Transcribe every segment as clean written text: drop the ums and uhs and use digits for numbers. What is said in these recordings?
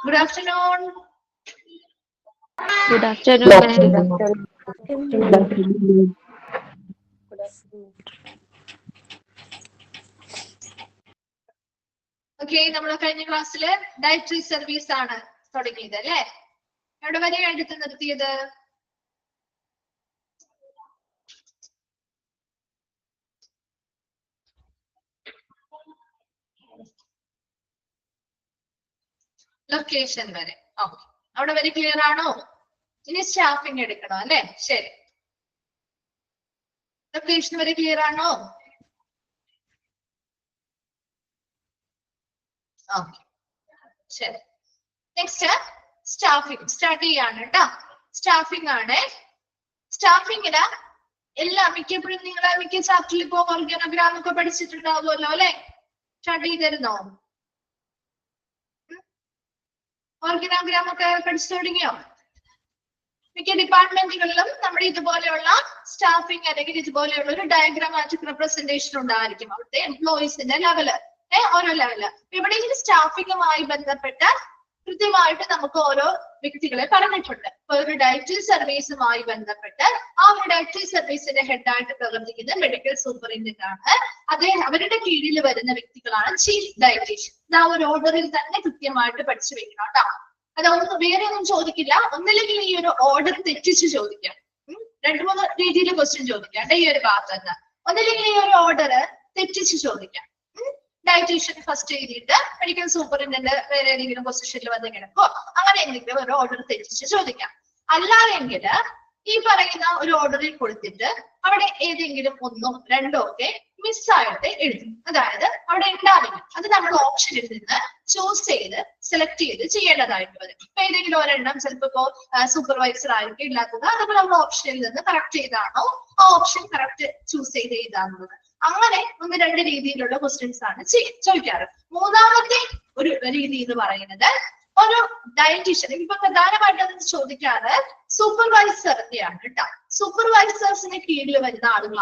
Good afternoon. Good afternoon, ma'am. Okay, നമ്മൾ കഴിഞ്ഞ ക്ലാസ്സില് ഡയറ്ററി സർവീസ് ആണ് തുടങ്ങിയത് അല്ലേ? എവിടെ വരെയാണ് എടുത്ത് നിർത്തിയത്? ലൊക്കേഷൻ വരെ. ഓക്കെ, അവിടെ വരെ ക്ലിയർ ആണോ? ഇനി സ്റ്റാഫിംഗ് എടുക്കണോ അല്ലെ? ശരി, ലൊക്കേഷൻ വരെ ക്ലിയർ ആണോ? ഓക്കെ, ശരി. നെക്സ്റ്റ് സ്റ്റാഫിംഗ് സ്റ്റാർട്ട് ചെയ്യാണ് കേട്ടോ. സ്റ്റാഫിംഗ് ആണ്. സ്റ്റാഫിങ്ങിന് മിക്കപ്പോഴും നിങ്ങൾ മിക്ക ചാപ്റ്ററിൽ ഇപ്പോ ഓർഗാനോഗ്രാം ഒക്കെ പഠിച്ചിട്ടുണ്ടാവുമല്ലോ അല്ലെ? സ്റ്റാർട്ട് ചെയ്തിരുന്നോ? ഓർഗാനോഗ്രാം ഒക്കെ പഠിച്ചു തുടങ്ങിയോ? മിക്ക ഡിപ്പാർട്ട്മെന്റുകളിലും നമ്മുടെ ഇതുപോലെയുള്ള സ്റ്റാഫിംഗ് അല്ലെങ്കിൽ ഇതുപോലെയുള്ള ഒരു ഡയഗ്രാമാറ്റിക് റെപ്രസെന്റേഷൻ ഉണ്ടായിരിക്കും. അവിടുത്തെ എംപ്ലോയീസിന്റെ ലെവല്, ഓരോ ലെവല്. ഇവിടെ ഈ സ്റ്റാഫിങ്ങുമായി ബന്ധപ്പെട്ട കൃത്യമായിട്ട് നമുക്ക് ഓരോ വ്യക്തികളെ പറഞ്ഞിട്ടുണ്ട്. ഇപ്പൊ ഒരു ഡയറ്ററി സർവീസുമായി ബന്ധപ്പെട്ട് ആ ഒരു ഡയറ്ററി സർവീസിന്റെ ഹെഡായിട്ട് പ്രവർത്തിക്കുന്ന മെഡിക്കൽ സൂപ്പറിണ്ടന്റ് ആണ്. അവരുടെ കീഴിൽ വരുന്ന വ്യക്തികളാണ് ചീഫ് ഡയറ്റീഷ്യൻ. ആ ഒരു ഓർഡറിൽ തന്നെ കൃത്യമായിട്ട് പഠിച്ചു വെക്കണം കേട്ടോ. അതൊന്നും വേറെ ഒന്നും ചോദിക്കില്ല. ഒന്നില്ലെങ്കിൽ ഈ ഒരു ഓർഡർ തെറ്റിച്ച് ചോദിക്കാം. 2-3 രീതിയിൽ ക്വസ്റ്റ്യൻ ചോദിക്കാം ഈ ഒരു ഭാഗത്ത് തന്നെ. ഒന്നില്ലെങ്കിൽ ഈ ഒരു ഓർഡർ തെറ്റിച്ച് ചോദിക്കാം. ഡയറ്റീഷ്യൻ ഫസ്റ്റ് എഴുതിയിട്ട് മെഡിക്കൽ സൂപ്പറിണ്ടന്റ് വേറെ ഏതെങ്കിലും പൊസിഷനിൽ വന്ന് കിടക്കോ, അങ്ങനെ എന്തെങ്കിലും ഒരു ഓർഡർ തെറ്റിച്ച് ചോദിക്കാം. അല്ലാതെങ്കിൽ ഈ പറയുന്ന ഒരു ഓർഡറിൽ കൊടുത്തിട്ട് അവിടെ ഏതെങ്കിലും 1-ഓ 2-ഓ ഒക്കെ മിസ്സായിട്ട് എഴുതും. അതായത് അവിടെ ഉണ്ടാവില്ല. അത് നമ്മൾ ഓപ്ഷനിൽ നിന്ന് ചൂസ് ചെയ്ത് സെലക്ട് ചെയ്ത് ചെയ്യേണ്ടതായിട്ട് വരും. ഇപ്പൊ ഏതെങ്കിലും ഒരെണ്ണം ചിലപ്പോ സൂപ്പർവൈസർ ആയിരിക്കും ഇല്ലാത്തത്. അതൊക്കെ നമ്മൾ ഓപ്ഷനിൽ നിന്ന് കറക്റ്റ് ചെയ്താണോ ആ ഓപ്ഷൻ കറക്റ്റ് ചൂസ് ചെയ്ത് എഴുതാറുള്ളത്. അങ്ങനെ 1-2 രീതിയിലുള്ള ക്വസ്റ്റ്യൻസ് ആണ് ചോദിക്കാറ്. മൂന്നാമത്തെ ഒരു രീതി എന്ന് പറയുന്നത് ഒരു ഡയറ്റീഷ്യൻ ഇപ്പൊ പ്രധാനമായിട്ടും ചോദിക്കാറ് സൂപ്പർവൈസറിന്റെയാണ് കേട്ടോ. സൂപ്പർവൈസേഴ്സിന് കീഴിൽ വരുന്ന ആളുകൾ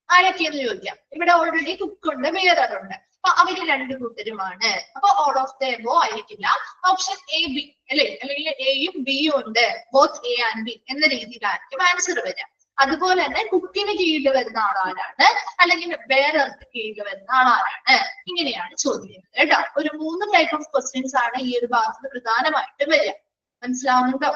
ആരൊക്കെയെന്ന് ചോദിക്കാം. ഇവിടെ ഓൾറെഡി കുക്കുണ്ട്, വേററുണ്ട്. അപ്പൊ അവര് 2 കൂട്ടരുമാണ്. അപ്പൊ ഓൾ ഓഫ് ദ എബോ ആയിരിക്കില്ല. ഓപ്ഷൻ എ ബി അല്ലെ, അല്ലെങ്കിൽ എയും ബിയും ഉണ്ട്. ബോത്ത് എ ആൻഡ് ബി എന്ന രീതിയിലായിരിക്കും ആൻസർ വരിക. അതുപോലെ തന്നെ കുക്കിന് കീഴിൽ വരുന്ന ആളാരാണ്, അല്ലെങ്കിൽ ബെയർക്ക് കീഴിൽ വരുന്ന ആളാരാണ്, ഇങ്ങനെയാണ് ചോദിക്കുന്നത് കേട്ടോ. ഒരു 3 ടൈപ്പ് ഓഫ് ക്വസ്റ്റ്യൻസ് ആണ് ഈ ഒരു ഭാഗത്ത് പ്രധാനമായിട്ട് വരിക. മനസ്സിലാവുന്നുണ്ടോ?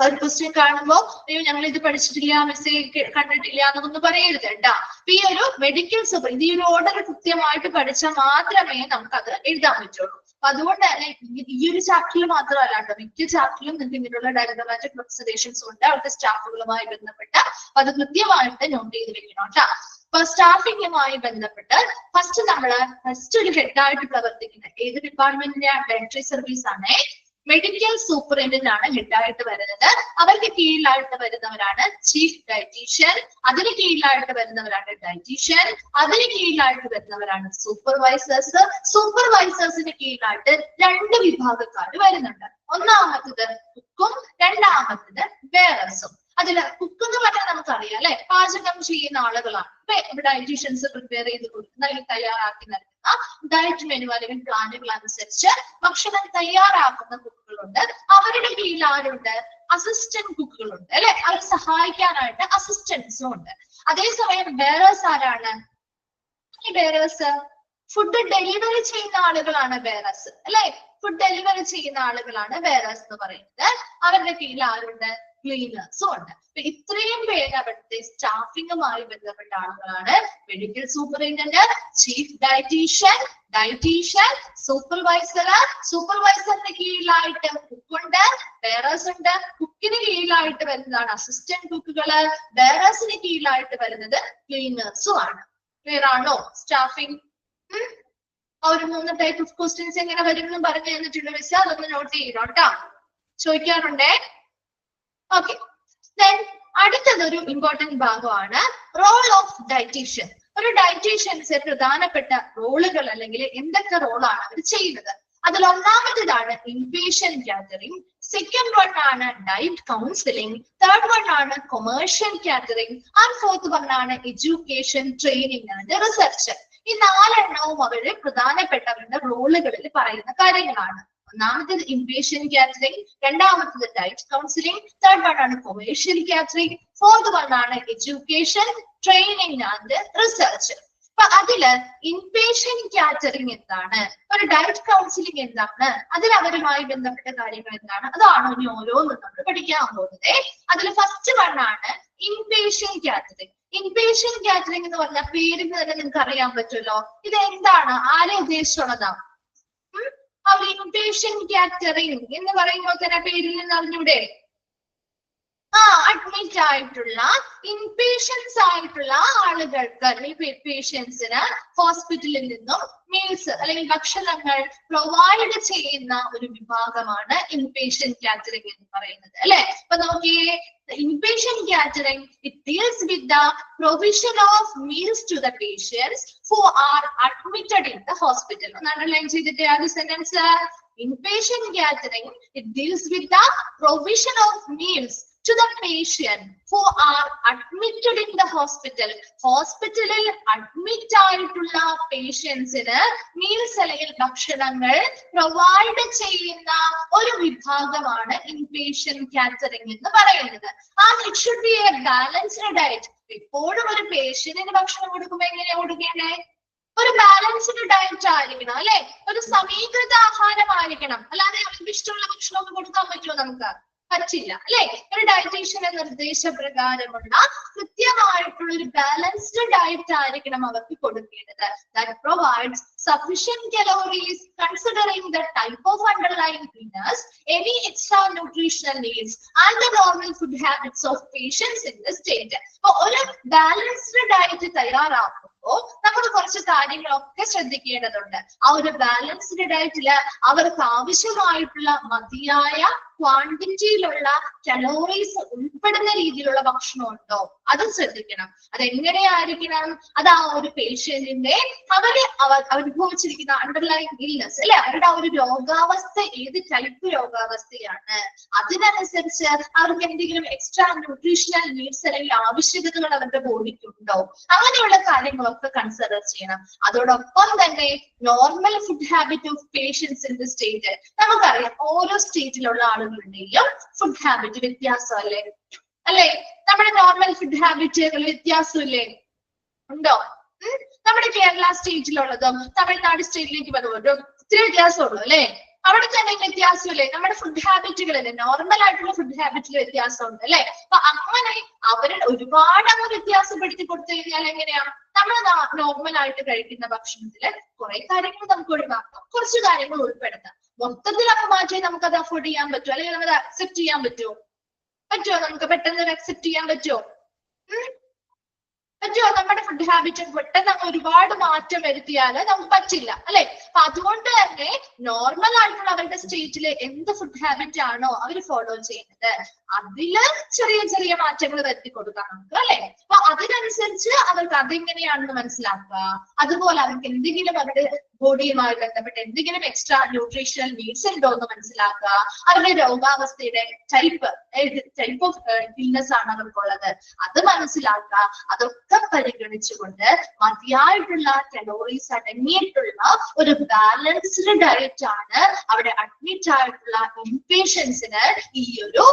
ഒരു ക്വസ്റ്റ്യൻ കാണുമ്പോ അയ്യോ ഞങ്ങൾ ഇത് പഠിച്ചിട്ടില്ല, മെസ്സേജ് കണ്ടിട്ടില്ല എന്നൊന്നും പറയരുത് കേട്ടോ. ഈ ഒരു മെഡിക്കൽ സൂപ്പർ ഈ ഒരു ഓർഡർ കൃത്യമായിട്ട് പഠിച്ചാൽ മാത്രമേ നമുക്ക് അത് എഴുതാൻ പറ്റുള്ളൂ. അപ്പൊ അതുകൊണ്ട് തന്നെ ഈ ഒരു ചാപ്റ്ററിൽ മാത്രമല്ല കേട്ടോ, മിക്ക ചാപ്റ്ററിലും നിങ്ങൾക്ക് ഇങ്ങനെയുള്ള ഡയഗ്രാമാറ്റിക് റെപ്രസെന്റേഷൻസ് ഉണ്ട് അവിടുത്തെ സ്റ്റാഫുകളുമായി ബന്ധപ്പെട്ട. അപ്പൊ അത് കൃത്യമായിട്ട് നോട്ട് ചെയ്ത് വെക്കണം കേട്ടോ. അപ്പൊ സ്റ്റാഫിങ്ങുമായി ബന്ധപ്പെട്ട് ഫസ്റ്റ് ഒരു ഹെഡായിട്ട് പ്രവർത്തിക്കുന്ന ഏത് ഡിപ്പാർട്ട്മെന്റിന്റെ ഡയറ്ററി സർവീസ് ആണ്? മെഡിക്കൽ സൂപ്പറിണ്ടന്റ് ആണ് ഹെഡായിട്ട് വരുന്നത്. അവർക്ക് കീഴിലായിട്ട് വരുന്നവരാണ് ചീഫ് ഡയറ്റീഷ്യൻ. അതിന് കീഴിലായിട്ട് വരുന്നവരാണ് ഡയറ്റീഷ്യൻ. അതിന് കീഴിലായിട്ട് വരുന്നവരാണ് സൂപ്പർവൈസേഴ്സ്. സൂപ്പർവൈസേഴ്സിന് കീഴിലായിട്ട് 2 വിഭാഗക്കാർ വരുന്നുണ്ട്. ഒന്നാമത്തത് കുക്കും, രണ്ടാമത്തത് ബെയറേഴ്സും. അതില് കുക്ക് എന്ന് പറഞ്ഞാൽ നമുക്കറിയാം അല്ലെ, പാചകം ചെയ്യുന്ന ആളുകളാണ്. ഇപ്പൊ ഡയറ്റീഷ്യൻസ് പ്രിപ്പയർ ചെയ്ത് കൊടുക്കുന്ന അല്ലെങ്കിൽ തയ്യാറാക്കി നൽകുന്ന ഡയറ്റ് മെനു അല്ലെങ്കിൽ പ്ലാനുകൾ അനുസരിച്ച് ഭക്ഷണം തയ്യാറാക്കുന്ന കുക്കുകളുണ്ട്. അവരുടെ കീഴിൽ ആരുണ്ട്? അസിസ്റ്റന്റ് കുക്കുകളുണ്ട് അല്ലെ. അവരെ സഹായിക്കാനായിട്ട് അസിസ്റ്റന്റ്സും ഉണ്ട്. അതേസമയം ബെയറേഴ്സ് ആരാണ്? ഈ ബെയറേഴ്സ് ഫുഡ് ഡെലിവറി ചെയ്യുന്ന ആളുകളാണ് ബെയറേഴ്സ് അല്ലെ. ഫുഡ് ഡെലിവറി ചെയ്യുന്ന ആളുകളാണ് ബെയറേഴ്സ് എന്ന് പറയുന്നത്. അവരുടെ കീഴിൽ ആരുണ്ട്? ക്ലീനേഴ്സും ഉണ്ട്. അപ്പൊ ഇത്രയും പേര് അവിടുത്തെ സ്റ്റാഫിങ്ങുമായി ബന്ധപ്പെട്ട ആളുകളാണ്. മെഡിക്കൽ സൂപ്പറിണ്ടന്റ്, ചീഫ് ഡയറ്റീഷ്യൻ, സൂപ്പർവൈസറിന് കീഴിലായിട്ട് കുക്കുണ്ട്, ബെയറേഴ്സ് ഉണ്ട്. കുക്കിന് കീഴിലായിട്ട് വരുന്നതാണ് അസിസ്റ്റന്റ് കുക്കുകള്. ബെയറേഴ്സിന് കീഴിലായിട്ട് വരുന്നത് ക്ലീനേഴ്സും ആണ്. ക്ലിയർ ആണോ? സ്റ്റാഫിംഗ് ഒരു 3 ടൈപ്പ് ഓഫ് ക്വസ്റ്റ്യൻസ് എങ്ങനെ വരും എന്ന് പറഞ്ഞു തന്നിട്ടുണ്ട് മിസ്. അതൊന്ന് നോട്ട് ചെയ്യണം കേട്ടോ, ചോദിക്കാറുണ്ടേ. ഓക്കെ, അടുത്തത് ഒരു ഇമ്പോർട്ടന്റ് ഭാഗമാണ് റോൾ ഓഫ് ഡയറ്റീഷ്യൻ. ഒരു ഡയറ്റീഷ്യൻസ് പ്രധാനപ്പെട്ട റോളുകൾ അല്ലെങ്കിൽ എന്തൊക്കെ റോളാണ് അവർ ചെയ്യുന്നത്? അതിൽ ഒന്നാമത്തേതാണ് ഇൻപേഷ്യന്റ് കാറ്ററിംഗ്, സെക്കൻഡ് വൺ ആണ് ഡയറ്റ് കൗൺസിലിംഗ്, തേർഡ് വൺ ആണ് commercial catering, and fourth one ആണ് എഡ്യൂക്കേഷൻ, ട്രെയിനിങ് ആൻഡ് റിസർച്ച്. ഈ 4 എണ്ണവും അവര് പ്രധാനപ്പെട്ടവരുടെ റോളുകളിൽ പറയുന്ന കാര്യങ്ങളാണ്. ഒന്നാമത്തേത് ഇൻപേഷ്യന്റ് കാറ്ററിംഗ്, രണ്ടാമത്തേത് ഡയറ്റ് കൗൺസിലിംഗ്, തേർഡ് വൺ ആണ് കൊമേഴ്ഷ്യൽ കാറ്ററിംഗ്, ഫോർത്ത് വൺ ആണ് എഡ്യൂക്കേഷൻ, ട്രെയിനിങ് ആൻഡ് റിസർച്ച്. അപ്പൊ അതില് ഇൻപേഷ്യന്റ് കാറ്ററിംഗ് എന്താണ്, ഒരു ഡയറ്റ് കൗൺസിലിംഗ് എന്താണ്, അതിൽ അവരുമായി ബന്ധപ്പെട്ട കാര്യങ്ങൾ എന്താണ്, അതാണ് ഇനി ഓരോന്നും നമ്മൾ പഠിക്കാൻ പോകുന്നത്. അതിൽ ഫസ്റ്റ് വൺ ആണ് ഇൻപേഷ്യന്റ് കാറ്ററിംഗ്. ഇൻപേഷ്യന്റ് കാറ്ററിംഗ് എന്ന് പറഞ്ഞ പേരിന് തന്നെ നിങ്ങൾക്ക് അറിയാൻ പറ്റുമല്ലോ, ഇത് എന്താണ്, ആരെ ഉദ്ദേശിച്ചുള്ളതാണ്? ഇൻപേഷ്യന്റ് കാറ്ററിംഗ് എന്ന് പറയുമ്പോൾ തന്നെ പേരിൽ നിന്ന് അറിഞ്ഞൂടെ? അഡ്മിറ്റ് ആയിട്ടുള്ള ഇൻപേഷ്യൻസ് ആയിട്ടുള്ള ആളുകൾക്ക് അല്ലെങ്കിൽ പേഷ്യൻസിന് ഹോസ്പിറ്റലിൽ നിന്നും മീൽസ് അല്ലെങ്കിൽ ഭക്ഷണങ്ങൾ പ്രൊവൈഡ് ചെയ്യുന്ന ഒരു വിഭാഗമാണ് ഇൻപേഷ്യന്റ് കാറ്ററിംഗ് എന്ന് പറയുന്നത്, അല്ലെ? അപ്പൊ നോക്കിയേ, inpatient catering, it deals with the provision of meals to the patients who are admitted in the hospital. Underline cheyidite aa sentence. Inpatient catering, it deals with the provision of meals to the patient who are admitted in the hospital. ഹോസ്പിറ്റലിൽ admit ആയിട്ടുള്ള പേഷ്യൻസിന് meals അല്ലെങ്കിൽ ഭക്ഷണങ്ങൾ provide ചെയ്യുന്ന ഒരു വിഭാഗമാണ് inpatient catering എന്ന് പറയുന്നത്. It should be A balanced diet. എപ്പോഴും ഒരു പേഷ്യന്റിന് ഭക്ഷണം കൊടുക്കുമ്പോൾ എങ്ങനെയാ കൊടുക്കേണ്ടേ? ഒരു ബാലൻസ്ഡ് ഡയറ്റ് ആയിരിക്കണം, അല്ലെ? ഒരു സമീകൃത ആഹാരമായിരിക്കണം. അല്ലാതെ അവർക്ക് ഇഷ്ടമുള്ള ഭക്ഷണമൊക്കെ കൊടുക്കാൻ പറ്റുമോ? നമുക്ക് പറ്റില്ല, അല്ലെ? ഒരു ഡയറ്റീഷ്യന്റെ നിർദ്ദേശപ്രകാരമുള്ള കൃത്യമായിട്ടുള്ള ഒരു ബാലൻസ്ഡ് ഡയറ്റ് ആയിരിക്കണം അവർക്ക് കൊടുക്കേണ്ടത്. That provides sufficient calories considering the type of underlying illness, any extra nutritional needs and the normal food habits of patients in the state. അപ്പൊ ഒരു ബാലൻസ്ഡ് ഡയറ്റ് തയ്യാറാക്കുമ്പോൾ നമ്മൾ കുറച്ച് കാര്യങ്ങളൊക്കെ ശ്രദ്ധിക്കേണ്ടതുണ്ട്. ആ ഒരു ബാലൻസ്ഡ് ഡയറ്റില് അവർക്ക് ആവശ്യമായിട്ടുള്ള മതിയായ ക്വാണ്ടിറ്റിയിലുള്ള കലോറീസ് ഉൾപ്പെടുന്ന രീതിയിലുള്ള ഭക്ഷണം ഉണ്ടോ, അത് ശ്രദ്ധിക്കണം. അതെങ്ങനെയായിരിക്കണം? അത് ആ ഒരു പേഷ്യന്റിന്റെ അവർ അനുഭവിച്ചിരിക്കുന്ന അണ്ടർലൈൻ ഇൽനെസ്, അല്ലെ? അവരുടെ ആ ഒരു രോഗാവസ്ഥ ഏത് ടൈപ്പ് രോഗാവസ്ഥയാണ്, അതിനനുസരിച്ച് അവർക്ക് എന്തെങ്കിലും എക്സ്ട്രാ ന്യൂട്രീഷണൽ നീഡ്സ് അല്ലെങ്കിൽ ആവശ്യകതകൾ അവരുടെ ബോഡിക്കുണ്ടോ, അങ്ങനെയുള്ള കാര്യങ്ങളൊക്കെ കൺസിഡർ ചെയ്യണം. അതോടൊപ്പം തന്നെ normal food habit of patients in the state. നമുക്കറിയാം ഓരോ സ്റ്റേറ്റിലുള്ള ആളുകളുടെയും ഫുഡ് ഹാബിറ്റ് വ്യത്യാസമല്ലേ, അല്ലെ? നമ്മുടെ നോർമൽ ഫുഡ് ഹാബിറ്റുകൾ വ്യത്യാസമില്ലേ, ഉണ്ടോ? നമ്മുടെ കേരള സ്റ്റേറ്റിലുള്ളതും തമിഴ്നാട് സ്റ്റേറ്റിലേക്ക് വരുമ്പോഴും ഒത്തിരി വ്യത്യാസമുള്ളൂ, അല്ലെ? അവിടെ തന്നെ വ്യത്യാസമില്ലേ? നമ്മുടെ ഫുഡ് ഹാബിറ്റുകളല്ലേ, നോർമൽ ആയിട്ടുള്ള ഫുഡ് ഹാബിറ്റിൽ വ്യത്യാസമുണ്ട്, അല്ലെ? അപ്പൊ അങ്ങനെ അവരുടെ ഒരുപാട് അങ്ങ് വ്യത്യാസപ്പെടുത്തി കൊടുത്തു കഴിഞ്ഞാൽ എങ്ങനെയാ? നമ്മൾ നോർമൽ ആയിട്ട് കഴിക്കുന്ന ഭക്ഷണത്തില് കുറെ കാര്യങ്ങൾ നമുക്ക് ഒഴിവാക്കാം, കുറച്ച് കാര്യങ്ങൾ ഉൾപ്പെടുത്താം. മൊത്തത്തിൽ അങ്ങ് മാറ്റി നമുക്ക് അത് അഫോർഡ് ചെയ്യാൻ പറ്റുമോ, അല്ലെങ്കിൽ നമുക്ക് അക്സെപ്റ്റ് ചെയ്യാൻ പറ്റുമോ? നമുക്ക് പെട്ടെന്ന് അക്സെപ്റ്റ് ചെയ്യാൻ പറ്റുമോ? നമ്മുടെ ഫുഡ് ഹാബിറ്റ് പെട്ടെന്ന് അങ്ങ് ഒരുപാട് മാറ്റം വരുത്തിയാൽ നമുക്ക് പറ്റില്ല, അല്ലെ? അപ്പൊ അതുകൊണ്ട് തന്നെ നോർമൽ ആയിട്ടുള്ള അവരുടെ സ്റ്റേറ്റില് എന്ത് ഫുഡ് ഹാബിറ്റ് ആണോ അവർ ഫോളോ ചെയ്യുന്നത് അതില് ചെറിയ ചെറിയ മാറ്റങ്ങൾ വരുത്തി കൊടുക്കാം നമുക്ക്, അല്ലെ? അപ്പൊ അതിനനുസരിച്ച് അവർക്ക് അതെങ്ങനെയാണെന്ന് മനസ്സിലാക്കുക. അതുപോലെ അവർക്ക് എന്തെങ്കിലും അവരുടെ ബോഡിയുമായി ബന്ധപ്പെട്ട് എന്തെങ്കിലും എക്സ്ട്രാ ന്യൂട്രീഷണൽ നീഡ്സ് ഉണ്ടോ എന്ന് മനസ്സിലാക്കുക. അവരുടെ രോഗാവസ്ഥയുടെ ടൈപ്പ് ഓഫ് ഇൽനെസ് ആണ് അവർക്കുള്ളത്, അത് മനസ്സിലാക്കുക. അതൊക്കെ പരിഗണിച്ചുകൊണ്ട് മതിയായിട്ടുള്ള കലോറീസ് അടങ്ങിയിട്ടുള്ള ഒരു ബാലൻസ്ഡ് ഡയറ്റ് ആണ് അവിടെ അഡ്മിറ്റ് ആയിട്ടുള്ള ഇൻപേഷ്യൻസിന് ഈ ഒരു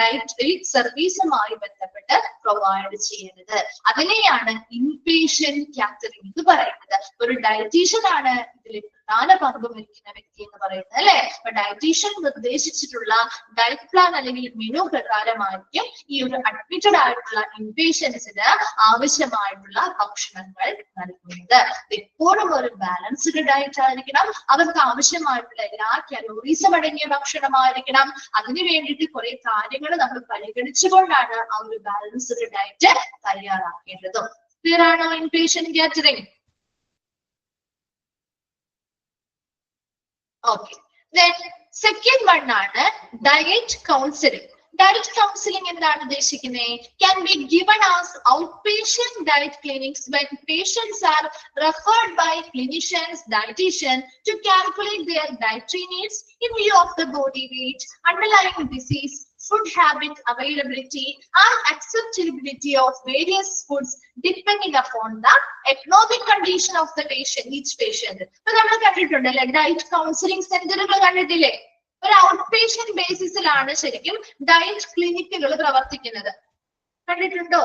ഡയറ്ററി സർവീസുമായി ബന്ധപ്പെട്ട് പ്രൊവൈഡ് ചെയ്യുന്നത്. അതിനെയാണ് ഇൻപേഷ്യന്റ് കാറ്ററിംഗ് എന്ന് പറയുന്നത്. ഒരു ഡയറ്റീഷ്യൻ ആണ് ഇതിൽ പ്രധാന പങ്ക് വഹിക്കുന്ന വ്യക്തി എന്ന് പറയുന്നത്, അല്ലെ? അപ്പൊ ഡയറ്റീഷ്യൻ നിർദ്ദേശിച്ചിട്ടുള്ള ഡയറ്റ് പ്ലാൻ അല്ലെങ്കിൽ മെനു പ്രകാരമായിരിക്കും ഈ ഒരു അഡ്മിറ്റഡ് ആയിട്ടുള്ള ഇൻപേഷ്യൻസിന് ആവശ്യമായിട്ടുള്ള ഭക്ഷണങ്ങൾ നൽകുന്നത്. എപ്പോഴും ഒരു ബാലൻസ്ഡ് ഡയറ്റ് ആയിരിക്കണം, അവർക്ക് ആവശ്യമായിട്ടുള്ള എല്ലാ കലോറീസും അടങ്ങിയ ഭക്ഷണമായിരിക്കണം. അതിനു വേണ്ടിയിട്ട് കുറെ കാര്യങ്ങൾ നമ്മൾ പരിഗണിച്ചുകൊണ്ടാണ് ആ ഒരു ബാലൻസ്ഡ് ഡയറ്റ് തയ്യാറാക്കേണ്ടതും. ക്ലിയർ ആണോ inpatient catering? Okay. Then second one ആണ് diet counseling. Diet counseling എന്താണ് ഉദ്ദേശിക്കുന്നത്? Can be given as outpatient diet clinics when patients are referred by clinicians, dietitian to calculate their dietary needs in view of the body weight, underlying disease, food habit availability and acceptability of various foods depending upon the economic condition of the patient, each patient. ഇപ്പൊ നമ്മൾ കണ്ടിട്ടുണ്ടല്ലേ diet counselling സെന്ററുകൾ കണ്ടിട്ടില്ലേ? ഒരു out patient ബേസിസിലാണ് ശരിക്കും diet ക്ലിനിക്കുകൾ പ്രവർത്തിക്കുന്നത്. കണ്ടിട്ടുണ്ടോ?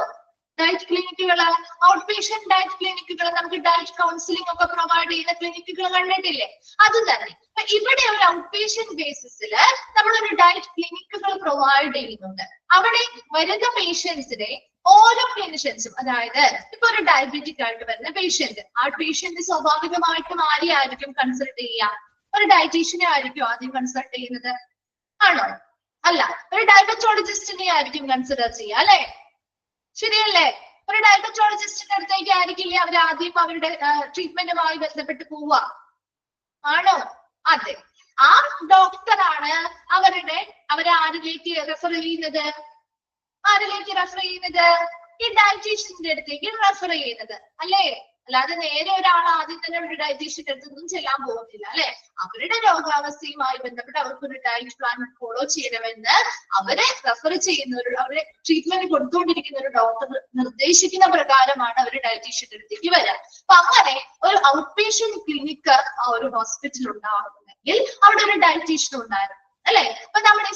Diet ക്ലിനിക്കുകൾ, ഔട്ട് പേഷ്യന്റ് ഡയറ്റ് ക്ലിനിക്കുകൾ, നമുക്ക് ഡയറ്റ് കൗൺസിലിംഗ് ഒക്കെ പ്രൊവൈഡ് ചെയ്യുന്ന ക്ലിനിക്കുകൾ കണ്ടിട്ടില്ലേ? അത് തന്നെ ഇവിടെ ഒരു ഔട്ട് പേഷ്യന്റ് ബേസിസിൽ നമ്മളൊരു ഡയറ്റ് ക്ലിനിക്കുകൾ പ്രൊവൈഡ് ചെയ്യുന്നുണ്ട്. അവിടെ വരുന്ന പേഷ്യൻസിനെ ഓരോ ക്ലിനിഷ്യൻസും, അതായത് ഇപ്പൊ ഒരു ഡയബറ്റിക് ആയിട്ട് വരുന്ന പേഷ്യന്റ്, ആ പേഷ്യന്റ് സ്വാഭാവികമായിട്ടും ആരെയായിരിക്കും കൺസൾട്ട് ചെയ്യുക? ഒരു ഡയറ്റീഷ്യനെ ആയിരിക്കും ആദ്യം കൺസൾട്ട് ചെയ്യുന്നത്, ആണോ? അല്ല, ഒരു ഡയബറ്റോളജിസ്റ്റിനെ ആയിരിക്കും കൺസിഡർ ചെയ്യുക, അല്ലെ? ശരിയല്ലേ? ഒരു ഡയബറ്റോളജിസ്റ്റിന്റെ അടുത്തേക്ക് ആയിരിക്കില്ലേ അവർ ആദ്യം അവരുടെ ട്രീറ്റ്മെന്റുമായി ബന്ധപ്പെട്ട് പോവുക, ആണോ? അതെ, ആ ഡോക്ടറാണ് അവരെ ആരിലേക്ക് റെഫർ ചെയ്യുന്നത്? ആരിലേക്ക് റെഫർ ചെയ്യുന്നത്? ഈ ഡയറ്റീഷ്യന്റെ അടുത്തേക്ക് റെഫർ ചെയ്യുന്നത്, അല്ലേ? അല്ലാതെ നേരെ ഒരാൾ ആദ്യം തന്നെ ഒരു ഡയറ്റീഷ്യന്റെ അടുത്തൊന്നും ചെല്ലാൻ പോകുന്നില്ല, അല്ലെ? അവരുടെ രോഗാവസ്ഥയുമായി ബന്ധപ്പെട്ട് അവർക്കൊരു ഡയറ്റ് പ്ലാൻ ഫോളോ ചെയ്യണമെന്ന് അവരെ റെഫർ ചെയ്യുന്ന അവരെ ട്രീറ്റ്മെന്റ് കൊടുത്തുകൊണ്ടിരിക്കുന്ന ഒരു ഡോക്ടർ നിർദ്ദേശിക്കുന്ന പ്രകാരമാണ് അവർ ഡയറ്റീഷ്യന്റെ അടുത്തേക്ക് വരിക. അപ്പൊ അങ്ങനെ ഒരു ഔട്ട് പേഷ്യന്റ് ക്ലിനിക്ക് ആ ഒരു ഹോസ്പിറ്റൽ ഉണ്ടാവുന്നെങ്കിൽ അവിടെ ഒരു ഡയറ്റീഷ്യൻ ഉണ്ടായിരുന്നു, അല്ലെ? അപ്പൊ നമ്മുടെ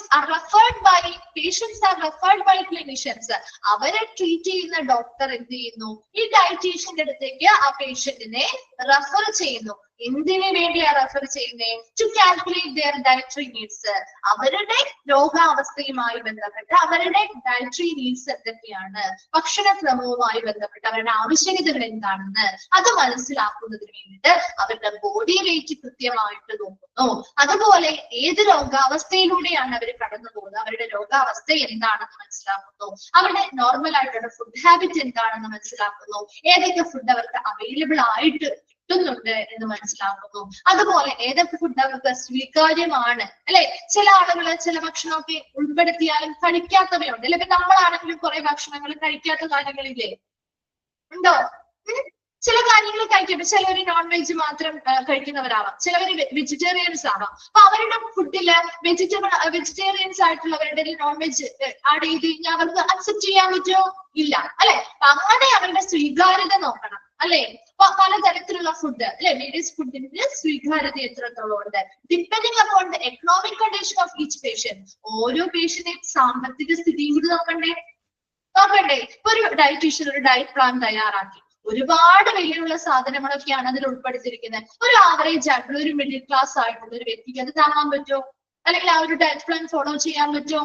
patients are referred by clinicians. അവരെ ട്രീറ്റ് ചെയ്യുന്ന ഡോക്ടർ എന്ത് ചെയ്യുന്നു? ഈ ഡയറ്റീഷ്യന്റെ അടുത്തേക്ക് ആ പേഷ്യന്റിനെ റെഫർ ചെയ്യുന്നു. എന്തിനു വേണ്ടിയാണ് റെഫർ ചെയ്യുന്നത്? To calculate their dietary needs. അവരുടെ രോഗാവസ്ഥയുമായി ബന്ധപ്പെട്ട് അവരുടെ ഡയറ്ററി നീഡ്സ് എന്തൊക്കെയാണ്, ഭക്ഷണക്രമവുമായി ബന്ധപ്പെട്ട് അവരുടെ ആവശ്യകതകൾ എന്താണെന്ന് അത് മനസ്സിലാക്കുന്നതിന് വേണ്ടിയിട്ട് അവരുടെ ബോഡി വെയിറ്റ് കൃത്യമായിട്ട് നോക്കുന്നു. അതുപോലെ ഏത് രോഗാവസ്ഥയിലൂടെയാണ് അവർ കടന്നു പോകുന്നത്, അവരുടെ രോഗാവസ്ഥ എന്താണെന്ന് മനസ്സിലാക്കുന്നു. അവരുടെ നോർമൽ ആയിട്ടുള്ള ഫുഡ് ഹാബിറ്റ് എന്താണെന്ന് മനസ്സിലാക്കുന്നു. ഏതൊക്കെ ഫുഡ് അവർക്ക് അവൈലബിൾ ആയിട്ട് കിട്ടുന്നുണ്ട് എന്ന് മനസ്സിലാക്കുന്നു. അതുപോലെ ഏതൊക്കെ ഫുഡ് അവർക്ക് സ്വീകാര്യമാണ്, അല്ലെ? ചില ആളുകള് ചില ഭക്ഷണമൊക്കെ ഉൾപ്പെടുത്തിയാലും കഴിക്കാത്തവയുണ്ട്, അല്ലെ? നമ്മളാണെങ്കിലും കുറെ ഭക്ഷണങ്ങൾ കഴിക്കാത്ത കാര്യങ്ങളില്ലേ? ഉണ്ടോ? ചില കാര്യങ്ങൾ കഴിക്കട്ടെ. ചിലവര് നോൺ വെജ് മാത്രം കഴിക്കുന്നവരാവാം, ചിലവര് വെജിറ്റേറിയൻസ് ആവാം. അപ്പൊ അവരുടെ ഫുഡില് വെജിറ്റേറിയൻസ് ആയിട്ടുള്ളവരുടെ നോൺ വെജ് ആഡ് ചെയ്ത് കഴിഞ്ഞാൽ അവർക്ക് അക്സെപ്റ്റ് ചെയ്യാൻ പറ്റുമോ? ഇല്ല, അല്ലെ? അങ്ങനെ അവരുടെ സ്വീകാര്യത നോക്കണം, അല്ലെ? അപ്പൊ പലതരത്തിലുള്ള ഫുഡ്, അല്ലെ? വേരിയസ് ഫുഡിന്റെ സ്വീകാര്യത എത്രത്തോളം ഉണ്ട് depending upon the economic condition of each patient. ഓരോ പേഷ്യന്റെയും സാമ്പത്തിക സ്ഥിതിയും കൂടി നോക്കണ്ടേ? ഇപ്പൊ ഒരു ഡയറ്റീഷ്യൻ ഒരു ഡയറ്റ് പ്ലാൻ തയ്യാറാക്കി, ഒരുപാട് വിലയുള്ള സാധനങ്ങളൊക്കെയാണ് അതിൽ ഉൾപ്പെടുത്തിയിരിക്കുന്നത്. ഒരു ആവറേജ് ആയിട്ടുള്ള ഒരു മിഡിൽ ക്ലാസ് ആയിട്ടുള്ള ഒരു വ്യക്തിക്ക് അത് താങ്ങാൻ പറ്റുമോ? അല്ലെങ്കിൽ ആ ഒരു ഡയറ്റ് പ്ലാൻ ഫോളോ ചെയ്യാൻ പറ്റുമോ?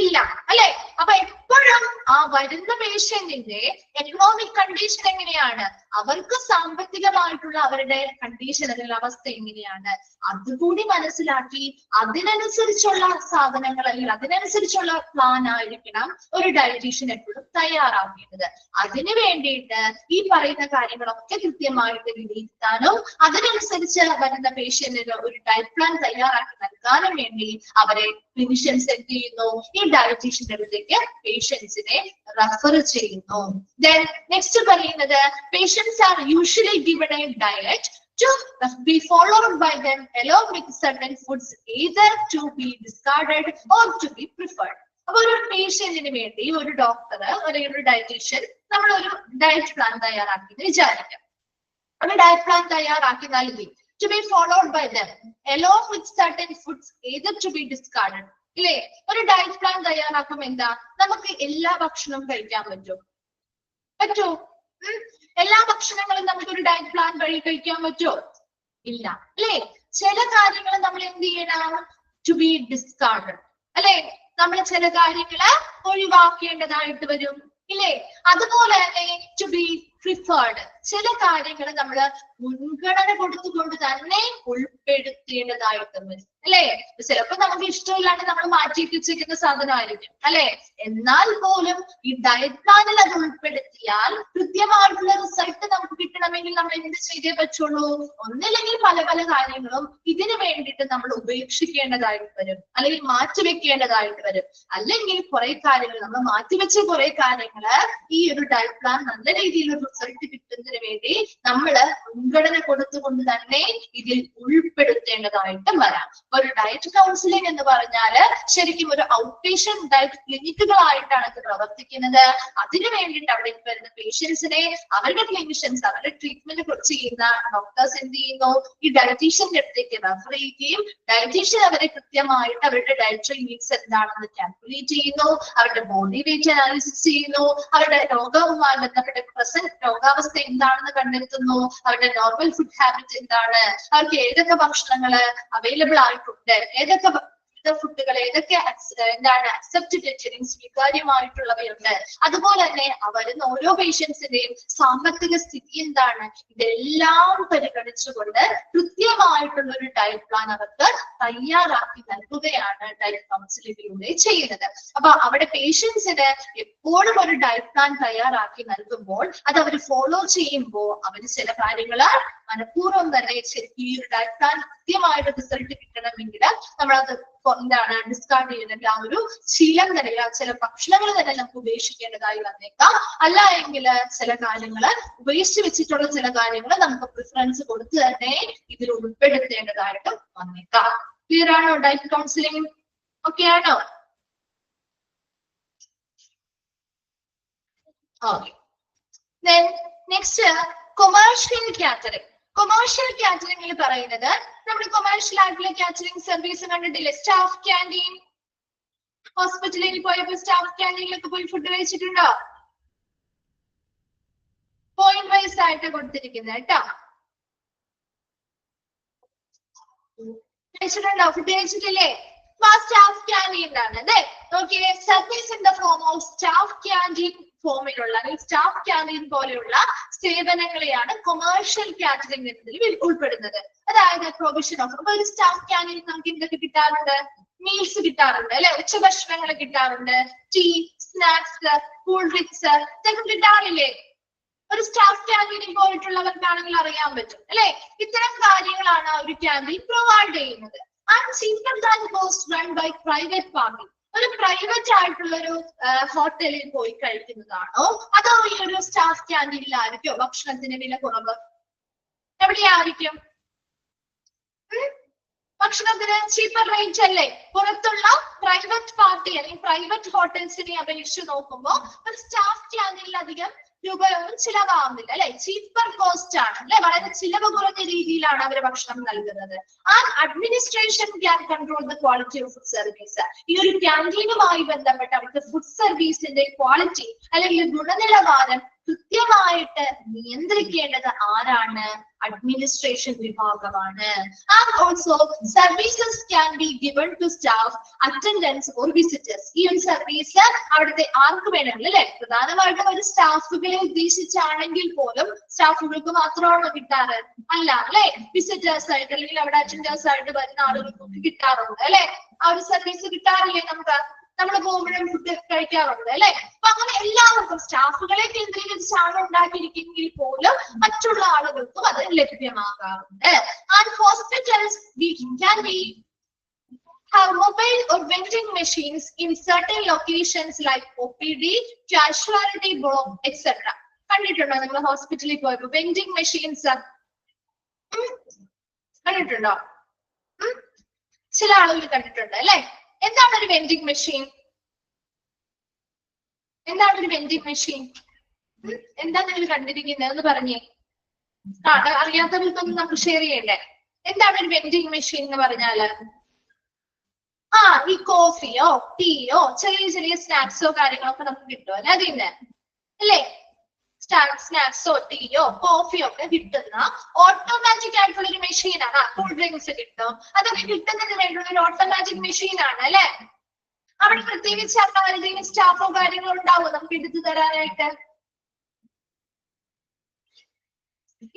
ഇല്ല, അല്ലെ? അപ്പൊ എപ്പോഴും ആ വരുന്ന പേഷ്യന്റിന്റെ എക്കണോമിക് കണ്ടീഷൻ എങ്ങനെയാണ്, അവർക്ക് സാമ്പത്തികമായിട്ടുള്ള അവരുടെ കണ്ടീഷൻ അല്ലെങ്കിൽ അവസ്ഥ എങ്ങനെയാണ്, അതുകൂടി മനസ്സിലാക്കി അതിനനുസരിച്ചുള്ള സാധനങ്ങൾ അല്ലെങ്കിൽ അതിനനുസരിച്ചുള്ള പ്ലാൻ ആയിരിക്കണം ഒരു ഡയറ്റീഷ്യൻ എപ്പോഴും തയ്യാറാക്കേണ്ടത്. അതിനു വേണ്ടിയിട്ട് ഈ പറയുന്ന കാര്യങ്ങളൊക്കെ കൃത്യമായിട്ട് വിലയിരുത്താനും അതിനനുസരിച്ച് വരുന്ന പേഷ്യന്റിന് ഒരു ഡയറ്റ് പ്ലാൻ തയ്യാറാക്കി നൽകാനും വേണ്ടി അവരെ ക്ലിനിഷ്യൻസ് എന്ത് ചെയ്യുന്നു? ഈ ഡയറ്റീഷ്യന്റെ അടുത്തേക്ക് പേഷ്യൻസിനെ റെഫർ ചെയ്യുന്നു. Then next പറയുന്നത് patients are usually given a diet to be followed by them along with certain foods either to be discarded or to be preferred. അപ്പൊ ഒരു പേഷ്യന്റിന് വേണ്ടി ഒരു ഡോക്ടർ അല്ലെങ്കിൽ ഒരു ഡയറ്റീഷ്യൻ നമ്മൾ ഒരു ഡയറ്റ് പ്ലാൻ തയ്യാറാക്കി വിചാരിക്കാം. ഒരു ഡയറ്റ് പ്ലാൻ തയ്യാറാക്കി നൽകി to be followed by them along with certain foods either to be discarded. ഇല്ലേ? ഒരു ഡയറ്റ് പ്ലാൻ തയ്യാറാക്കുമ്പോൾ എന്താ, നമുക്ക് എല്ലാ ഭക്ഷണവും കഴിക്കാൻ പറ്റുമോ? എല്ലാ ഭക്ഷണങ്ങളും നമുക്ക് ഒരു ഡയറ്റ് പ്ലാൻ വഴി കഴിക്കാൻ പറ്റുമോ? ഇല്ല, അല്ലെ? ചില കാര്യങ്ങൾ നമ്മൾ എന്ത് ചെയ്യണം? ടു ബി ഡിസ്കാർഡഡ്, അല്ലെ? നമ്മൾ ചില കാര്യങ്ങള് ഒഴിവാക്കേണ്ടതായിട്ട് വരും, ഇല്ലേ? അതുപോലെ തന്നെ ടു ബി പ്രിഫേർഡ്, ചില കാര്യങ്ങൾ നമ്മൾ മുൻഗണന കൊടുത്തുകൊണ്ട് തന്നെ ഉൾപ്പെടുത്തേണ്ടതായിട്ടും വരും, അല്ലെ? ചിലപ്പോ നമുക്ക് ഇഷ്ടമില്ലാണ്ട് നമ്മൾ മാറ്റി വെച്ചിരിക്കുന്ന സാധനമായിരിക്കും, അല്ലെ? എന്നാൽ പോലും ഈ ഡയറ്റ് പ്ലാനിൽ അത് ഉൾപ്പെടുത്തിയാൽ കൃത്യമായിട്ടുള്ള റിസൾട്ട് നമുക്ക് കിട്ടണം. കിട്ടണമെങ്കിൽ നമ്മൾ എന്ത് ചെയ്തേ പറ്റുള്ളൂ? ഒന്നില്ലെങ്കിൽ പല പല കാര്യങ്ങളും ഇതിനു വേണ്ടിയിട്ട് നമ്മൾ ഉപേക്ഷിക്കേണ്ടതായിട്ട് വരും, അല്ലെങ്കിൽ മാറ്റിവെക്കേണ്ടതായിട്ട് വരും. അല്ലെങ്കിൽ കുറെ കാര്യങ്ങൾ നമ്മൾ മാറ്റിവെച്ച കുറെ കാര്യങ്ങള് ഈ ഒരു ഡയറ്റ് പ്ലാൻ നല്ല രീതിയിൽ റിസൾട്ട് കിട്ടുന്നതിന് വേണ്ടി നമ്മള് മുൻഗണന കൊടുത്തുകൊണ്ട് തന്നെ ഇതിൽ ഉൾപ്പെടുത്തേണ്ടതായിട്ടും വരാം. ഒരു ഡയറ്റ് കൗൺസിലിംഗ് എന്ന് പറഞ്ഞാല് ശരിക്കും ഒരു ഔട്ട് പേഷ്യന്റ് ഡയറ്റ് ക്ലിനിക്കുകളായിട്ടാണ് ഇത് പ്രവർത്തിക്കുന്നത്. അതിനു വേണ്ടിയിട്ട് അവിടെ വരുന്ന പേഷ്യൻസിനെ അവരുടെ ക്ലിനിഷ്യൻസ് അവരുടെ ട്രീറ്റ്മെന്റ് ചെയ്യുന്ന ഡോക്ടേഴ്സ് എന്ത് ചെയ്യുന്നു? ഈ ഡയറ്റീഷ്യന്റെ അടുത്തേക്ക് റെഫർ ചെയ്യുകയും ഡയറ്റീഷ്യൻ അവരെ കൃത്യമായിട്ട് അവരുടെ ഡയറ്ററി നീഡ്സ് എന്താണെന്ന് കാൽക്കുലേറ്റ് ചെയ്യുന്നു, അവരുടെ ബോഡി വെയിറ്റ് അനാലിസിസ് ചെയ്യുന്നു, അവരുടെ രോഗവുമായി ബന്ധപ്പെട്ട പ്രസന്റ് രോഗാവസ്ഥ എന്താണെന്ന് കണ്ടെത്തുന്നു, അവരുടെ നോർമൽ ഫുഡ് ഹാബിറ്റ് എന്താണ്, അവർക്ക് ഏതൊക്കെ ഭക്ഷണങ്ങള് അവൈലബിൾ ആയിട്ടുണ്ട്, ഏതൊക്കെ ഫുഡുകൾ ഏതൊക്കെ എന്താണ് അക്സെപ്റ്റഡ് അല്ലെങ്കിൽ സ്വീകാര്യമായിട്ടുള്ളവയുണ്ട്, അതുപോലെ തന്നെ വരുന്ന ഓരോ പേഷ്യൻസിന്റെയും സാമ്പത്തിക സ്ഥിതി എന്താണ്, ഇതെല്ലാം പരിഗണിച്ചുകൊണ്ട് കൃത്യമായിട്ടുള്ള ഒരു ഡയറ്റ് പ്ലാൻ അവർക്ക് തയ്യാറാക്കി നൽകുകയാണ് ഡയറ്റ് കൗൺസിലിംഗിലൂടെ ചെയ്യുന്നത്. അപ്പൊ അവിടെ പേഷ്യൻസിന് എപ്പോഴും ഒരു ഡയറ്റ് പ്ലാൻ തയ്യാറാക്കി നൽകുമ്പോൾ അത് അവർ ഫോളോ ചെയ്യുമ്പോൾ അവര് ചില കാര്യങ്ങള് മനഃപൂർവ്വം തന്നെ ശരിക്കും ഈ ഒരു ഡയറ്റ് പ്ലാൻ കൃത്യമായിട്ട് റിസൾട്ട് കിട്ടണമെങ്കിൽ നമ്മളത് എന്താണ് ഡിസ്കാർഡ് ചെയ്യുന്നത്, ആ ഒരു ശീലം തന്നെ ചില ഭക്ഷണങ്ങൾ തന്നെ നമുക്ക് ഉപേക്ഷിക്കേണ്ടതായി വന്നേക്കാം. അല്ല എങ്കിൽ ചില കാര്യങ്ങൾ ഉപേക്ഷിച്ച് വെച്ചിട്ടുള്ള ചില കാര്യങ്ങൾ നമുക്ക് പ്രിഫറൻസ് കൊടുത്ത് തന്നെ ഇതിൽ ഉൾപ്പെടുത്തേണ്ടതായിട്ട് വന്നേക്കാം. ക്ലിയർ ആണോ? ഡയറ്റ് കൗൺസിലിംഗ് ഓക്കെ ആണോ? Okay. Then next commercial catering. Commercial കാറ്ററിംഗിൽ പറയുന്നത് നമ്മൾ കൊമേഴ്ഷ്യൽ ആയിട്ടുള്ള കാറ്ററിംഗ് സർവീസ് കണ്ടിട്ടില്ലേ? സ്റ്റാഫ് ക്യാൻറ്റീൻ, ഹോസ്പിറ്റലിൽ പോയപ്പോ സ്റ്റാഫ് ക്യാൻറ്റീനിലൊക്കെ പോയി ഫുഡ് കഴിച്ചിട്ടുണ്ടോ? പോയിന്റ് വൈസ് ആയിട്ട് കൊടുത്തിരിക്കുന്നത് കേട്ടോ. കഴിച്ചിട്ടുണ്ടോ? ഫുഡ് കഴിച്ചിട്ടില്ലേ? സ്റ്റാഫ് ക്യാൻറ്റീൻ ആണ് അല്ലേ? നോക്കിയേ, service in the form of staff canteen ഫോമിലുള്ള സ്റ്റാഫ് ക്യാൻറ്റീൻ പോലെയുള്ള സേവനങ്ങളെയാണ് കൊമേഴ്ഷ്യൽ കാറ്ററിംഗ് എന്നതിൽ ഉൾപ്പെടുന്നത്. അതായത് പ്രൊവിഷൻ ഓഫ് ഒരു സ്റ്റാഫ് ക്യാൻറ്റീൻ നമുക്ക് എന്തൊക്കെ കിട്ടാറുണ്ട്? മീൽസ് കിട്ടാറുണ്ട് അല്ലെ, ഉച്ചഭക്ഷണങ്ങൾ കിട്ടാറുണ്ട്, ടീ, സ്നാക്സ്, കൂൾ ഡ്രിങ്ക്സ് ഇതൊക്കെ കിട്ടാറില്ലേ? ഒരു സ്റ്റാഫ് ക്യാൻറ്റീനിൽ പോയിട്ടുള്ളവർക്കാണെങ്കിൽ അറിയാൻ പറ്റും അല്ലെ. ഇത്തരം കാര്യങ്ങളാണ് ഒരു ക്യാൻറ്റീൻ പ്രൊവൈഡ് ചെയ്യുന്നത്. And cheaper than cost run by private party. ഒരു പ്രൈവറ്റ് ആയിട്ടുള്ള ഒരു ഹോട്ടലിൽ പോയി കഴിക്കുന്നതാണോ അതോ ഈ ഒരു സ്റ്റാഫ് ക്യാൻറ്റീനിലായിരിക്കോ ഭക്ഷണത്തിന് വില കുറവ്? എവിടെയായിരിക്കും ഭക്ഷണത്തിന് ചീപ്പർ റേറ്റ് അല്ലേ? പുറത്തുള്ള പ്രൈവറ്റ് പാർട്ടി അല്ലെങ്കിൽ പ്രൈവറ്റ് ഹോട്ടൽസിനെ അപേക്ഷിച്ച് നോക്കുമ്പോൾ ഒരു സ്റ്റാഫ് ക്യാൻറ്റീനിൽ അധികം രൂപയൊന്നും ചിലവാകുന്നില്ല അല്ലെ. ചീപ്പർ കോസ്റ്റ് ആണ് അല്ലെ, വളരെ ചിലവ് കുറഞ്ഞ രീതിയിലാണ് അവർ ഭക്ഷണം നൽകുന്നത്. And administration can control the quality of food service. ഈ ഒരു ക്യാൻറ്റീനുമായി ബന്ധപ്പെട്ട അവർക്ക് ഫുഡ് സർവീസിന്റെ ക്വാളിറ്റി അല്ലെങ്കിൽ ഗുണനിലവാരം കൃത്യമായിട്ട് നിയന്ത്രിക്കേണ്ടത് ആരാണ്? അഡ്മിനിസ്ട്രേഷൻ വിഭാഗമാണ്. And also services can be given to staff, attendants or visitors. ഈ ഒരു സർവീസ് അവിടുത്തെ ആർക്ക് വേണമെങ്കിലും അല്ലെ, പ്രധാനമായിട്ടും ഒരു സ്റ്റാഫുകളെ ഉദ്ദേശിച്ചാണെങ്കിൽ പോലും സ്റ്റാഫുകൾക്ക് മാത്രമാണോ കിട്ടാറ്? അല്ല അല്ലെ, വിസിറ്റേഴ്സ് ആയിട്ട് അല്ലെങ്കിൽ അവിടെ അറ്റൻഡേഴ്സ് ആയിട്ട് വരുന്ന ആളുകൾക്ക് കിട്ടാറുണ്ട് അല്ലെ. ആ ഒരു സർവീസ് കിട്ടാറില്ലേ? നമ്മൾ പോകുമ്പോഴും ഫുഡ് കഴിക്കാറുണ്ട് അല്ലെ. അപ്പൊ അങ്ങനെ എല്ലാവർക്കും സ്റ്റാഫുകളെ കേന്ദ്രീകരിച്ചാണ് ഉണ്ടാക്കിയിരിക്കുമെങ്കിൽ പോലും മറ്റുള്ള ആളുകൾക്കും അത് ലഭ്യമാകാറുണ്ട്. And hospitals can be have mobile or vending machines in certain locations like OPD, casualty block, etc. കണ്ടിട്ടുണ്ടോ നിങ്ങൾ ഹോസ്പിറ്റലിൽ പോയപ്പോ വെൻഡിങ് മെഷീൻസ് കണ്ടിട്ടുണ്ടോ? ചില ആളുകൾ കണ്ടിട്ടുണ്ട് അല്ലെ. എന്താണ് ഒരു വെൻഡിങ് മെഷീൻ? എന്താണ് ഒരു വെൻഡിങ് മെഷീൻ? എന്താ നിങ്ങൾ കണ്ടിരിക്കുന്നത് എന്ന് പറഞ്ഞേ. അറിയാത്തവർക്കൊന്നും നമുക്ക് ഷെയർ ചെയ്യണ്ടേ? എന്താണ് ഒരു വെൻഡിങ് മെഷീൻ എന്ന് പറഞ്ഞാല്? ഈ കോഫിയോ ടീയോ ചെറിയ ചെറിയ സ്നാക്സോ കാര്യങ്ങളൊക്കെ നമുക്ക് കിട്ടും അല്ലെ അതിന് അല്ലേ. സ്നാക്സോ ടീയോ കോഫിയോ ഒക്കെ കിട്ടുന്ന ഓട്ടോമാറ്റിക് ആയിട്ടുള്ള ഒരു മെഷീനാണ്. കൂൾ ഡ്രിങ്ക്സ് കിട്ടും, അതൊക്കെ കിട്ടുന്നതിന് വേണ്ടിയുള്ള ഒരു ഓട്ടോമാറ്റിക് മെഷീനാണ് അല്ലെ. അവിടെ പ്രത്യേകിച്ച് എന്തെങ്കിലും സ്റ്റാഫോ കാര്യങ്ങളോ ഉണ്ടാവോ നമുക്ക് എടുത്തു തരാനായിട്ട്?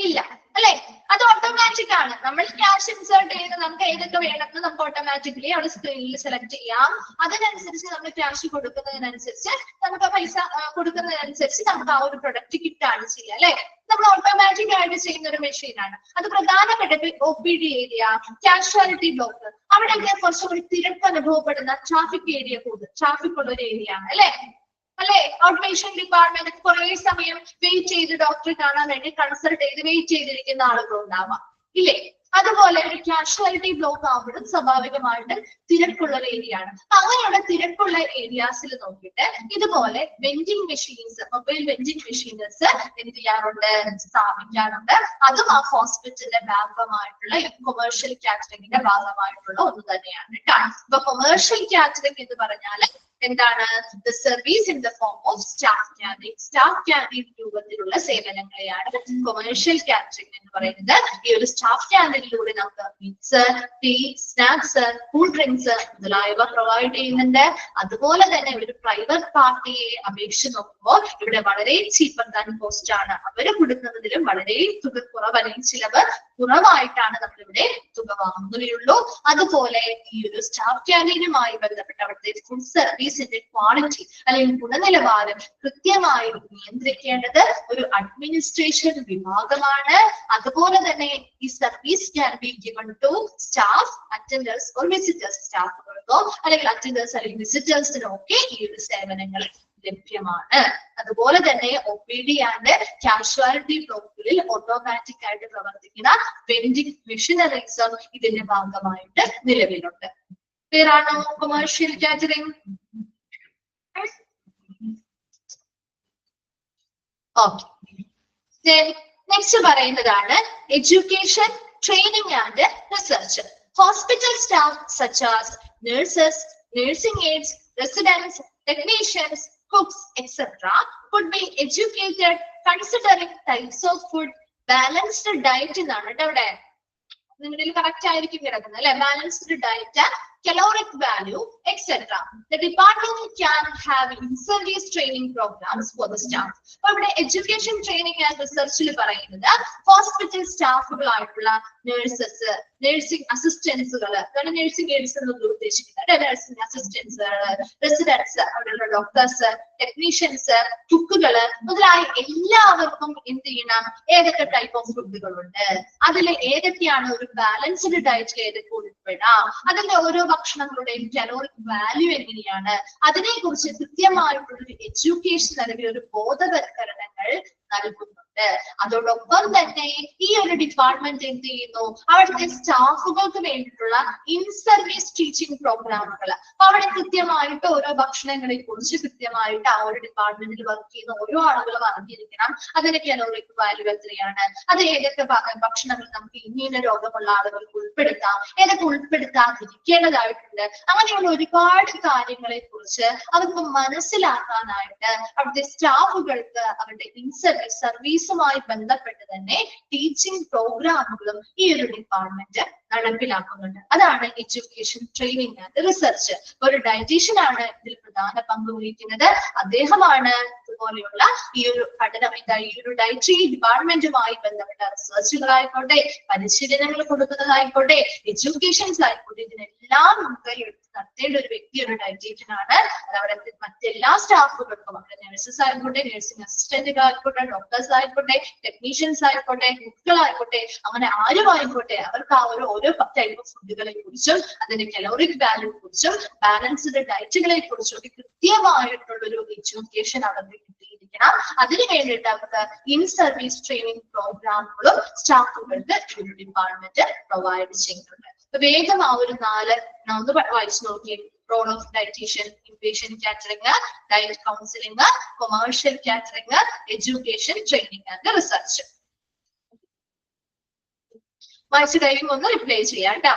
ഇല്ല അല്ലെ? അത് ഓട്ടോമാറ്റിക് ആണ്. നമ്മൾ ക്യാഷ് ഇൻസേർട്ട് ചെയ്ത് നമുക്ക് ഏതൊക്കെ വേണമെന്ന് നമുക്ക് ഓട്ടോമാറ്റിക്കലി അവിടെ സ്ക്രീനിൽ സെലക്ട് ചെയ്യാം. അതിനനുസരിച്ച് നമ്മൾ ക്യാഷ് കൊടുക്കുന്നതിനനുസരിച്ച് നമുക്ക് പൈസ കൊടുക്കുന്നതിനനുസരിച്ച് നമുക്ക് ആ ഒരു പ്രൊഡക്റ്റ് കിട്ടാണ് ചെയ്യുക അല്ലെ? നമ്മൾ ഓട്ടോമാറ്റിക് ആയിട്ട് ചെയ്യുന്ന ഒരു മെഷീൻ ആണ്. അത് പ്രധാനപ്പെട്ട OPD ഏരിയ, കാഷ്വാലിറ്റി ബ്ലോക്ക്, അവിടെയൊക്കെ കുറച്ചുകൂടി തിരക്ക് അനുഭവപ്പെടുന്ന ട്രാഫിക് ഏരിയ ട്രാഫിക് ഉള്ള ഒരു ഏരിയ ആണ് അല്ലെ? അല്ലെ? ഔട്ട് പേഷ്യന്റ് ഡിപ്പാർട്ട്മെന്റ് കുറെ സമയം വെയിറ്റ് ചെയ്ത് ഡോക്ടറെ കാണാൻ വേണ്ടി കൺസൾട്ട് ചെയ്ത് വെയിറ്റ് ചെയ്തിരിക്കുന്ന ആളുകൾ ഉണ്ടാവാം ഇല്ലേ? അതുപോലെ ഒരു കാഷ്വാലിറ്റി ബ്ലോക്ക് ആകുമ്പോഴും സ്വാഭാവികമായിട്ട് തിരക്കുള്ള ഒരു ഏരിയ ആണ്. അങ്ങനെയുള്ള തിരക്കുള്ള ഏരിയാസിൽ നോക്കിയിട്ട് ഇതുപോലെ vending machines, mobile vending machines എന്ത് ചെയ്യാറുണ്ട്? സ്ഥാപിക്കാറുണ്ട്. അതും ആ ഹോസ്പിറ്റലിന്റെ ഭാഗമായിട്ടുള്ള കൊമേഴ്ഷ്യൽ കാറ്ററിംഗിന്റെ ഭാഗമായിട്ടുള്ള ഒന്ന് തന്നെയാണ് കേട്ടോ. അപ്പൊ കൊമേഴ്ഷ്യൽ കാറ്ററിംഗ് എന്ന് പറഞ്ഞാൽ എന്താണ്? The service in the form of staff catering. Staff catering രൂപത്തിലുള്ള സേവനങ്ങളെയാണ് കൊമേഴ്ഷ്യൽ കാറ്ററിംഗ് എന്ന് പറയുന്നത്. ഈ ഒരു സ്റ്റാഫ് കാറ്ററിംഗിലൂടെ നമുക്ക് meats, tea, snacks, cool drinks മുതലായവ പ്രൊവൈഡ് ചെയ്യുന്നുണ്ട്. അതുപോലെ തന്നെ ഒരു പ്രൈവറ്റ് പാർട്ടിയെ അപേക്ഷിച്ച് നോക്കുമ്പോൾ ഇവിടെ വളരെ ചീപ്പർ ദാൻ കോസ്റ്റ് ആണ്. അവര് കൊടുക്കുന്നതിലും വളരെ തുക കുറവ്, അല്ലെങ്കിൽ ചിലവ് കുറവായിട്ടാണ് നമ്മളിവിടെ തുക വാങ്ങുകയുള്ളൂ. അതുപോലെ ഈ ഒരു സ്റ്റാഫ് കാറ്ററിംഗുമായി ബന്ധപ്പെട്ട അവിടുത്തെ ഫുഡ് സർവീസിന്റെ ക്വാളിറ്റി അല്ലെങ്കിൽ ഗുണനിലവാരം കൃത്യമായി നിയന്ത്രിക്കേണ്ടത് ഒരു അഡ്മിനിസ്ട്രേഷൻ വിഭാഗമാണ്. അതുപോലെ തന്നെ ഈ service can be given to staff, attendants or visitors. സ്റ്റാഫുകൾക്കോ അല്ലെങ്കിൽ അറ്റൻഡേഴ്സ് അല്ലെങ്കിൽ വിസിറ്റേഴ്സിനോ ഒക്കെ ഈ ഒരു സേവനങ്ങൾ ലഭ്യമാണ്. അതുപോലെ തന്നെ OPD ആൻഡ് കാഷ്വാലിറ്റി ബ്ലോക്കുകളിൽ ഓട്ടോമാറ്റിക് ആയിട്ട് പ്രവർത്തിക്കുന്ന വെൻഡിങ് മെഷീനറീസും ഇതിന്റെ ഭാഗമായിട്ട് നിലവിലുണ്ട്. പേരാണോ കൊമേഴ്ഷ്യൽ കാറ്ററിംഗ്? ഓക്കെ. നെക്സ്റ്റ് പറയുന്നതാണ് education, training and research. Hospital staff such as nurses, nursing aides, residents, technicians, cooks, etc. could be educated considering types of food, balanced diet എന്നാണ് കേട്ടോ ഇവിടെ. നിങ്ങളുടെ കറക്റ്റ് ആയിരിക്കും കിടക്കുന്നത് അല്ലെ? Balanced diet, caloric value, etc. The department can have in-service training programs for the staff. അപ്പോൾ ഇവിടെ education, training and റിസർച്ചിൽ പറയുന്നത് ഹോസ്പിറ്റൽ സ്റ്റാഫുകളായിട്ടുള്ള നഴ്സസ്, നഴ്സിംഗ് അസിസ്റ്റൻസുകൾ, നഴ്സിംഗ് എയ്ഡ്സ് എന്നൊക്കെ ഉദ്ദേശിക്കുന്നത് നഴ്സിംഗ് അസിസ്റ്റൻസുകൾ, റെസിഡൻസ്, അവിടെയുള്ള ഡോക്ടേഴ്സ്, ടെക്നീഷ്യൻസ്, കുക്കുകള് മുതലായ എല്ലാവർക്കും എന്ത് ചെയ്യണം? ഏതൊക്കെ ടൈപ്പ് ഓഫ് ഫുഡുകളുണ്ട്, അതിൽ ഏതൊക്കെയാണ് ഒരു ബാലൻസ്ഡ് ഡയറ്റിൽ ഏതൊക്കെ ഉൾപ്പെടാം, അതിന്റെ ഓരോ ഭക്ഷണങ്ങളുടെയും കലോറിക് വാല്യൂ എങ്ങനെയാണ്, അതിനെ കുറിച്ച് കൃത്യമായിട്ടുള്ള എഡ്യൂക്കേഷൻ അല്ലെങ്കിൽ ഒരു ബോധവൽക്കരണങ്ങൾ നൽകുന്നുണ്ട്. അതോടൊപ്പം തന്നെ ഈ ഒരു ഡിപ്പാർട്ട്മെന്റ് എന്ത് ചെയ്യുന്നു? അവിടുത്തെ സ്റ്റാഫുകൾക്ക് വേണ്ടിയിട്ടുള്ള ഇൻ സർവീസ് ടീച്ചിങ് പ്രോഗ്രാമുകൾ, അവിടെ കൃത്യമായിട്ട് ഓരോ ഭക്ഷണങ്ങളെ കുറിച്ച് കൃത്യമായിട്ട് ആ ഒരു ഡിപ്പാർട്ട്മെന്റിൽ വർക്ക് ചെയ്യുന്ന ഓരോ ആളുകളും അറിഞ്ഞിരിക്കണം. അതിന്റെ കലോറിക് വാല്യൂ എത്രയാണ്, അത് ഏതൊക്കെ ഭക്ഷണങ്ങൾ നമുക്ക് ഇന്ന രോഗമുള്ള ആളുകൾക്ക് ഉൾപ്പെടുത്താം, ഏതൊക്കെ ഉൾപ്പെടുത്താതിരിക്കേണ്ടതായിട്ടുണ്ട്. അങ്ങനെയുള്ള ഒരുപാട് കാര്യങ്ങളെ കുറിച്ച് അവർക്ക് മനസ്സിലാക്കാനായിട്ട് അവിടുത്തെ സ്റ്റാഫുകൾക്ക് അവരുടെ ഇൻ സർവീസുമായി ബന്ധപ്പെട്ട് തന്നെ ടീച്ചിങ് പ്രോഗ്രാമുകളും ഈ ഒരു ഡിപ്പാർട്ട്മെന്റ് നടപ്പിലാക്കുന്നുണ്ട്. അതാണ് എഡ്യൂക്കേഷൻ, ട്രെയിനിങ് ആൻഡ് റിസർച്ച്. ഒരു ഡയറ്റീഷ്യൻ ആണ് ഇതിൽ പ്രധാന പങ്ക് വഹിക്കുന്നത്. അദ്ദേഹമാണ് ഇതുപോലെയുള്ള ഈ ഒരു പഠനം, ഈ ഒരു ഡയറ്ററി ഡിപ്പാർട്ട്മെന്റുമായി ബന്ധപ്പെട്ട റിസർച്ചുകളായിക്കോട്ടെ, പരിശീലനങ്ങൾ കൊടുക്കുന്നതായിക്കോട്ടെ, എഡ്യൂക്കേഷൻസ് ആയിക്കോട്ടെ, ഇതിനെല്ലാം മുൻകൈ എടുത്ത് നടത്തേണ്ട ഒരു വ്യക്തി ഒരു ഡയറ്റീഷ്യൻ ആണ്. അത് അവിടെ മറ്റെല്ലാ സ്റ്റാഫുകൾക്കും, അവിടെ നഴ്സസ് ആയിക്കോട്ടെ, നഴ്സിംഗ് അസിസ്റ്റന്റുകൾ ആയിക്കോട്ടെ, ഡോക്ടേഴ്സ് ആയിക്കോട്ടെ, ടെക്നീഷ്യൻസ് ആയിക്കോട്ടെ, കുക്കുകളായിക്കോട്ടെ, അങ്ങനെ ആരും ആയിക്കോട്ടെ, അവർക്ക് ആ ഓരോ ടൈപ്പ് ഓഫ് ഫുഡുകളെ കുറിച്ചും അതിന്റെ കലോറിക് വാല്യൂ കുറിച്ചും ബാലൻസ്ഡ് ഡയറ്റുകളെ കുറിച്ചും കൃത്യമായിട്ടുള്ള ഒരു എഡ്യൂക്കേഷൻ അവർക്ക് കിട്ടിയിരിക്കണം. അതിന് വേണ്ടിയിട്ട് അവർക്ക് ഇൻ സർവീസ് ട്രെയിനിങ് പ്രോഗ്രാമുകളും സ്റ്റാഫുകൾക്ക് ഒരു ഡിപ്പാർട്ട്മെന്റ് പ്രൊവൈഡ് ചെയ്യുന്നുണ്ട്. വേഗം ആ ഒരു 4 ഒന്ന് വായിച്ചു നോക്കിയേ. Role of dietitian, inpatient catering, diet counselling, commercial catering, education, training and research. വായിച്ചു കഴിയുമ്പോൾ ഒന്ന് റിപ്ലൈ ചെയ്യാം കേട്ടോ.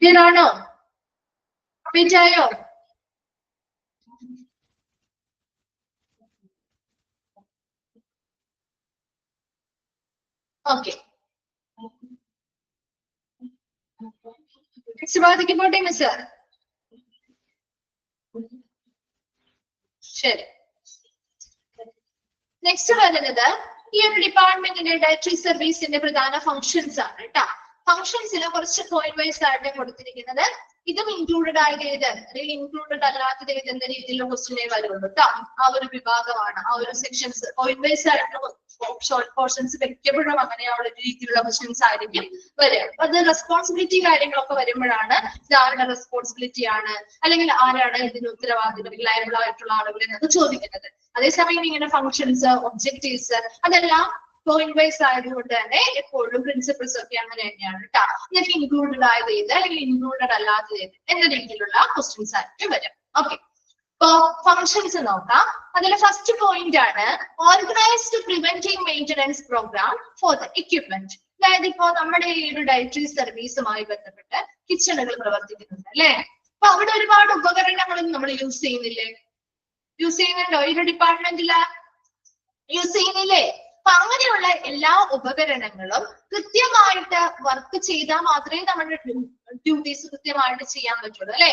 ക്ലിയർ ആണോ? Complete okay. നെക്സ്റ്റ് ഭാഗത്തേക്ക് പോട്ടെ മിസ്. ശരി. നെക്സ്റ്റ് വരുന്നത് ഈ ഒരു ഡിപ്പാർട്ട്മെന്റിന്റെ ഡയറക്ടറി സർവീസിന്റെ പ്രധാന ഫംഗ്ഷൻസ് ആണ് കേട്ടോ. ഫംഗ്ഷൻസിൽ കുറച്ച് പോയിന്റ് വൈസ് ആയിട്ട് കൊടുത്തിരിക്കുന്നത്. ഇതും ഇൻക്ലൂഡഡ് ആയത് ഏത് അല്ലെങ്കിൽ ഇൻക്ലൂഡഡ് അല്ലാത്തത് ഏത് എന്ന രീതിയിലുള്ള ക്വസ്റ്റ്യനെ വരുള്ളൂ കേട്ടോ. ആ ഒരു വിഭാഗമാണ്, ആ ഒരു സെക്ഷൻസ് പോയിന്റ് വൈസ് ആയിട്ടുള്ള ഷോർട്ട് പോർഷൻസ് വ്യക്തിപ്പെടും അങ്ങനെയുള്ള രീതിയിലുള്ള ക്വസ്റ്റ്യൻസ് ആയിരിക്കും വരിക. അപ്പൊ അത് റെസ്പോൺസിബിലിറ്റി കാര്യങ്ങളൊക്കെ വരുമ്പോഴാണ് ഇത് ആരുടെ റെസ്പോൺസിബിലിറ്റി ആണ് അല്ലെങ്കിൽ ആരാണ് ഇതിന് ഉത്തരവാദികൾ ലയബിൾ ആയിട്ടുള്ള ആളുകൾ എന്നത് ചോദിക്കുന്നത്. അതേസമയം ഇങ്ങനെ ഫംഗ്ഷൻസ്, ഒബ്ജക്റ്റീവ്സ് അതെല്ലാം പോയിന്റ് വൈസ് ആയതുകൊണ്ട് തന്നെ എപ്പോഴും പ്രിൻസിപ്പിൾസ് ഒക്കെ അങ്ങനെ തന്നെയാണ് കേട്ടോ. ഇതിൽ ഇൻക്ലൂഡഡ് ആയത് ഏത് അല്ലെങ്കിൽ ഇൻക്ലൂഡഡ് അല്ലാത്തത് ഏത് എന്ന രീതിയിലുള്ള ക്വസ്റ്റ്യൻസ് ആയിട്ട് വരും. ഓക്കെ, ഇപ്പൊ ഫംഗ്ഷൻസ് നോക്കാം. അതിൽ ഫസ്റ്റ് പോയിന്റ് ആണ് organised preventive maintenance programme for the equipment. അതായത് ഇപ്പോ നമ്മുടെ ഈ ഒരു ഡയറ്ററി സർവീസുമായി ബന്ധപ്പെട്ട് കിച്ചണുകൾ പ്രവർത്തിക്കുന്നുണ്ട് അല്ലെ. അപ്പൊ അവിടെ ഒരുപാട് ഉപകരണങ്ങളും നമ്മൾ യൂസ് ചെയ്യുന്നില്ലേ? യൂസ് ചെയ്യുന്നുണ്ടോ? ഈ ഒരു ഡിപ്പാർട്ട്മെന്റില് യൂസ് ചെയ്യുന്നില്ലേ? അപ്പൊ അങ്ങനെയുള്ള എല്ലാ ഉപകരണങ്ങളും കൃത്യമായിട്ട് വർക്ക് ചെയ്താൽ മാത്രമേ നമ്മുടെ ഡ്യൂട്ടീസ് കൃത്യമായിട്ട് ചെയ്യാൻ പറ്റുള്ളൂ അല്ലെ.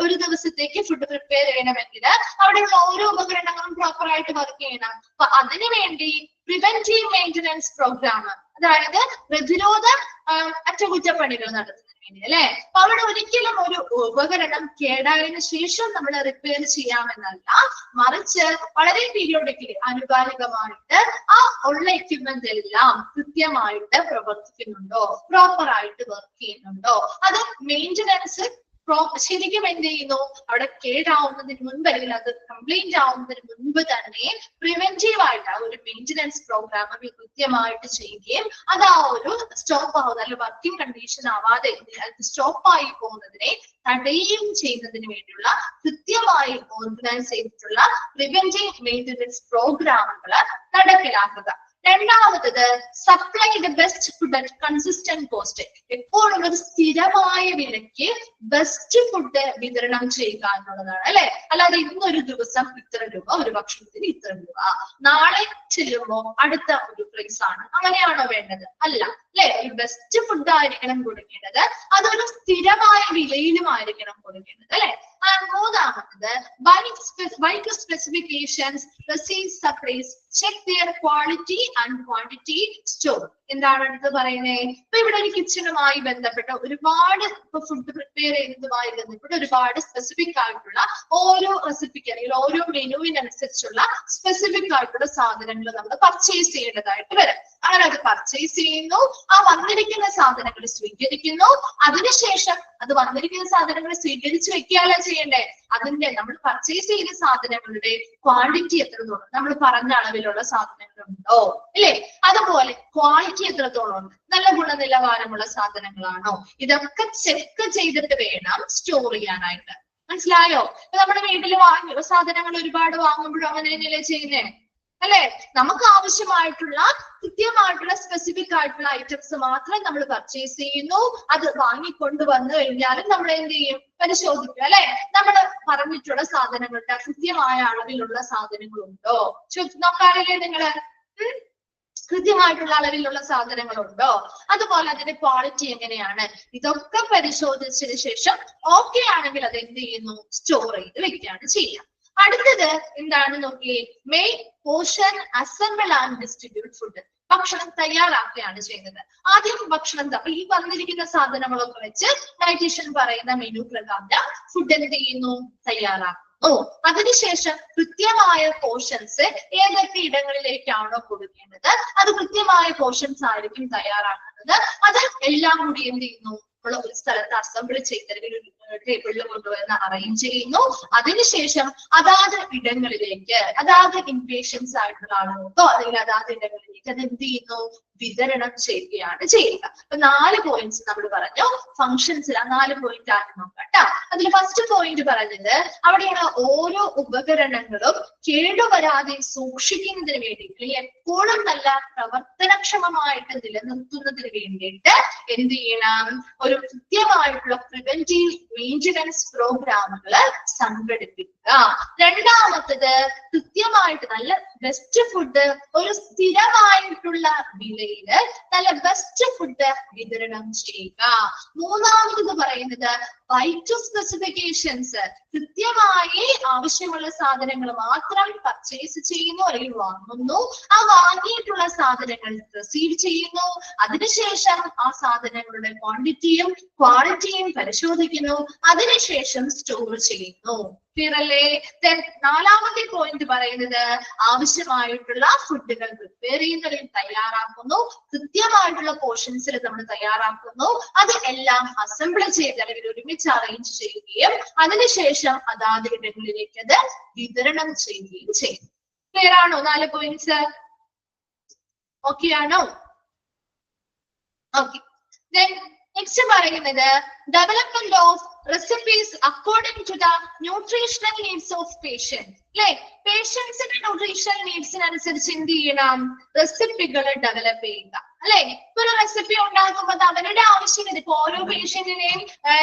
ഒരു ദിവസത്തേക്ക് ഫുഡ് പ്രിപ്പയർ ചെയ്യണമെങ്കിൽ അവിടെയുള്ള ഓരോ ഉപകരണങ്ങളും പ്രോപ്പർ ആയിട്ട് വർക്ക് ചെയ്യണം. അപ്പൊ അതിനു വേണ്ടി പ്രിവെന്റീവ് മെയിന്റനൻസ് പ്രോഗ്രാം, അതായത് പ്രതിരോധ അറ്റകുറ്റപ്പണികൾ നടത്തുന്നതിന് വേണ്ടി അല്ലെ. അപ്പൊ അവിടെ ഒരിക്കലും ഒരു ഉപകരണം കേടായതിനു ശേഷം നമ്മൾ റിപ്പയർ ചെയ്യാമെന്നല്ല, മറിച്ച് വളരെ പീരിയോഡിക്കലി ആനുകാലികമായിട്ട് ആ ഉള്ള എക്യുപ്മെന്റ് എല്ലാം കൃത്യമായിട്ട് പ്രവർത്തിക്കുന്നുണ്ടോ, പ്രോപ്പർ ആയിട്ട് വർക്ക് ചെയ്യുന്നുണ്ടോ, അത് മെയിന്റനൻസ് ശരിക്കും എന്ത് ചെയ്യുന്നു, അവിടെ കേടാവുന്നതിന് മുൻപ് അല്ലെങ്കിൽ അത് കംപ്ലൈന്റ് ആവുന്നതിന് മുൻപ് തന്നെ പ്രിവെന്റീവ് ആയിട്ട് ആ ഒരു മെയിന്റനൻസ് പ്രോഗ്രാം കൃത്യമായിട്ട് ചെയ്യുകയും അത് ആ ഒരു സ്റ്റോപ്പ് ആവുന്ന അല്ലെങ്കിൽ വർക്കിംഗ് കണ്ടീഷൻ ആവാതെ സ്റ്റോപ്പ് ആയി പോകുന്നതിനെ തടയുകയും ചെയ്യുന്നതിന് വേണ്ടിയുള്ള കൃത്യമായി ഓർഗനൈസ് ചെയ്തിട്ടുള്ള പ്രിവെന്റീവ് മെയിന്റനൻസ് പ്രോഗ്രാമുകൾ നടപ്പിലാക്കുക. രണ്ടാമത്തത് supply the best food at consistent cost. എപ്പോഴും ഒരു സ്ഥിരമായ വിലയ്ക്ക് ബെസ്റ്റ് ഫുഡ് വിതരണം ചെയ്യുക എന്നുള്ളതാണ് അല്ലെ. അല്ലാതെ ഇന്നൊരു ദിവസം ഇത്ര രൂപ, ഒരു ഭക്ഷണത്തിന് ഇത്ര രൂപ, നാളെ ചെല്ലുമ്പോൾ അടുത്ത ഒരു പ്രൈസ് ആണ്, അങ്ങനെയാണോ വേണ്ടത്? അല്ല അല്ലെ. ഒരു ബെസ്റ്റ് ഫുഡ് ആയിരിക്കണം കൊടുക്കേണ്ടത്, അതൊരു സ്ഥിരമായ വിലയിലുമായിരിക്കണം കൊടുക്കേണ്ടത് അല്ലെ. മൂന്നാമത്തത് buy to specifications, receive supplies, check their quality and quantity, store. എന്താണ് അടുത്ത് പറയുന്നത്? ഇപ്പൊ ഇവിടെ ഒരു കിച്ചണുമായി ബന്ധപ്പെട്ട ഒരുപാട് ഫുഡ് പ്രിപ്പയർ ചെയ്യുന്നതുമായി ബന്ധപ്പെട്ട് ഒരുപാട് സ്പെസിഫിക് ആയിട്ടുള്ള ഓരോ റെസിപ്പിക്ക് അല്ലെങ്കിൽ ഓരോ മെനുവിനനുസരിച്ചുള്ള സ്പെസിഫിക് ആയിട്ടുള്ള സാധനങ്ങൾ നമ്മൾ പർച്ചേസ് ചെയ്യേണ്ടതായിട്ട് വരും. അങ്ങനെ അത് പർച്ചേസ് ചെയ്യുന്നു, ആ വന്നിരിക്കുന്ന സാധനങ്ങൾ സ്വീകരിക്കുന്നു, അതിനുശേഷം അത് വന്നിരിക്കുന്ന സാധനങ്ങൾ സ്വീകരിച്ച് വെക്കുകയല്ല ചെയ്യണ്ടേ, അതിന്റെ നമ്മൾ പർച്ചേസ് ചെയ്ത സാധനങ്ങളുടെ ക്വാണ്ടിറ്റി എത്രത്തോളം, നമ്മൾ പറഞ്ഞ അളവിലുള്ള സാധനങ്ങളുണ്ടോ ഇല്ലേ, അതുപോലെ ക്വാളിറ്റി എത്രത്തോളം ഉണ്ട്, നല്ല ഗുണനിലവാരമുള്ള സാധനങ്ങളാണോ, ഇതൊക്കെ ചെക്ക് ചെയ്തിട്ട് വേണം സ്റ്റോർ ചെയ്യാനായിട്ട്. മനസ്സിലായോ? നമ്മുടെ വീട്ടിൽ സാധനങ്ങൾ ഒരുപാട് വാങ്ങുമ്പോഴും അങ്ങനെ തന്നെയല്ലേ ചെയ്യുന്നേ അല്ലെ. നമുക്ക് ആവശ്യമായിട്ടുള്ള കൃത്യമായിട്ടുള്ള സ്പെസിഫിക് ആയിട്ടുള്ള ഐറ്റംസ് മാത്രം നമ്മൾ പർച്ചേസ് ചെയ്യുന്നു, അത് വാങ്ങിക്കൊണ്ട് വന്നു കഴിഞ്ഞാലും നമ്മൾ എന്ത് ചെയ്യും, പരിശോധിക്കും അല്ലെ. നമ്മൾ പറഞ്ഞിട്ടുള്ള സാധനങ്ങളുടെ കൃത്യമായ അളവിലുള്ള സാധനങ്ങളുണ്ടോ നോക്കാറില്ലേ നിങ്ങള്? കൃത്യമായിട്ടുള്ള അളവിലുള്ള സാധനങ്ങളുണ്ടോ, അതുപോലെ അതിന്റെ ക്വാളിറ്റി എങ്ങനെയാണ്, ഇതൊക്കെ പരിശോധിച്ചതിന് ശേഷം ഓക്കെ ആണെങ്കിൽ അത് എന്ത് ചെയ്യുന്നു, സ്റ്റോർ ചെയ്ത് വെക്കുകയാണ് ചെയ്യുക. അടുത്തത് എന്താണ് നോക്കിയേ, main portion assemble and distribute food. ഭക്ഷണം തയ്യാറാക്കുകയാണ് ചെയ്യുന്നത്. ആദ്യം ഭക്ഷണം അപ്പൊ ഈ വന്നിരിക്കുന്ന സാധനങ്ങളൊക്കെ വെച്ച് ഡയറ്റീഷ്യൻ പറയുന്ന മെനു പ്രകാരം ഫുഡ് എന്ത് ചെയ്യുന്നു, തയ്യാറാക്കുന്നു. അതിനുശേഷം കൃത്യമായ പോർഷൻസ് ഏതൊക്കെ ഇടങ്ങളിലേക്കാണോ കൊടുക്കേണ്ടത് അത് കൃത്യമായ പോർഷൻസ് ആയിരിക്കും തയ്യാറാക്കുന്നത്. അത് എല്ലാം കൂടി എന്ത് ചെയ്യുന്നു, ഉള്ള ഒരു സ്ഥലത്ത് അസംബിൾ ചെയ്ത് ടേബിളിൽ കൊണ്ടുവന്ന് അറേഞ്ച് ചെയ്യുന്നു. അതിനുശേഷം അതാത് ഇടങ്ങളിലേക്ക്, അതാത് ഇംപേഷ്യൻസ് ആയിട്ടുള്ള ആളുകൾക്കോ അല്ലെങ്കിൽ അതാത് ഇടങ്ങളിലേക്ക് അത് എന്ത് ചെയ്യുന്നു, വിതരണം ചെയ്യുകയാണ് ചെയ്യുക. അപ്പൊ 4 പോയിന്റ്സ് നമ്മൾ പറഞ്ഞു. ഫങ്ഷൻസിൽ ആ 4 പോയിന്റ് ആണ് നോക്കാം കേട്ടോ. അതിൽ ഫസ്റ്റ് പോയിന്റ് പറഞ്ഞത് അവിടെയാണ് ഓരോ ഉപകരണങ്ങളും കേടുവരാതെ സൂക്ഷിക്കുന്നതിന് വേണ്ടിയിട്ട് എപ്പോഴും നല്ല പ്രവർത്തനക്ഷമമായിട്ട് നിലനിർത്തുന്നതിന് വേണ്ടിയിട്ട് എന്ത് ചെയ്യണം, ഒരു കൃത്യമായിട്ടുള്ള പ്രിവെന്റീവ് മെയിൻ്റനൻസ് പ്രോഗ്രാമുകൾ സംഘടിപ്പിക്കുക. രണ്ടാമത്തത് കൃത്യമായിട്ട് നല്ല ബെസ്റ്റ് ഫുഡ്, ഒരു സ്ഥിരമായിട്ടുള്ള വിലയില് നല്ല ബെസ്റ്റ് ഫുഡ് വിതരണം ചെയ്യുക. മൂന്നാമത് പറയുന്നത് ബൈ ടു സ്പെസിഫിക്കേഷൻസ്, കൃത്യമായി ആവശ്യമുള്ള സാധനങ്ങൾ മാത്രം പർച്ചേസ് ചെയ്യുന്നു അല്ലെങ്കിൽ വാങ്ങുന്നു, ആ വാങ്ങിയിട്ടുള്ള സാധനങ്ങൾ റിസീവ് ചെയ്യുന്നു, അതിനുശേഷം ആ സാധനങ്ങളുടെ ക്വാണ്ടിറ്റിയും ക്വാളിറ്റിയും പരിശോധിക്കുന്നു, അതിനുശേഷം സ്റ്റോർ ചെയ്യുന്നു. ക്ലിയർ അല്ലേ? നാലാമത്തെ പോയിന്റ് പറയുന്നത് ആവശ്യമായിട്ടുള്ള ഫുഡുകൾ പ്രിപ്പയർ ചെയ്യുന്നതിൽ തയ്യാറാക്കുന്നു, കൃത്യമായിട്ടുള്ള പോർഷൻസിൽ നമ്മൾ തയ്യാറാക്കുന്നു, അത് എല്ലാം അസംബിൾ ചെയ്ത് അല്ലെങ്കിൽ ഒരുമിച്ച് അറേഞ്ച് ചെയ്യുകയും അതിനുശേഷം അതാത് ഇടങ്ങളിലേക്ക് അത് വിതരണം ചെയ്യുകയും ചെയ്യും. ക്ലിയർ ആണോ? 4 പോയിന്റ്സ് ഓക്കെ ആണോ? ഓക്കെ. നെക്സ്റ്റ് പറയുന്നത് development of recipes according to the nutritional needs of patient. അല്ലെ, പേഷ്യൻസിന്റെ ന്യൂട്രീഷണൽ നീഡ്സിനനുസരിച്ച് എന്ത് ചെയ്യണം, റെസിപ്പികൾ ഡെവലപ്പ് ചെയ്യുക. അല്ലെ, ഇപ്പൊ ഒരു റെസിപ്പി ഉണ്ടാക്കുമ്പോൾ അവരുടെ ആവശ്യമില്ല. ഇപ്പൊ ഓരോ പേഷ്യന്റിനെയും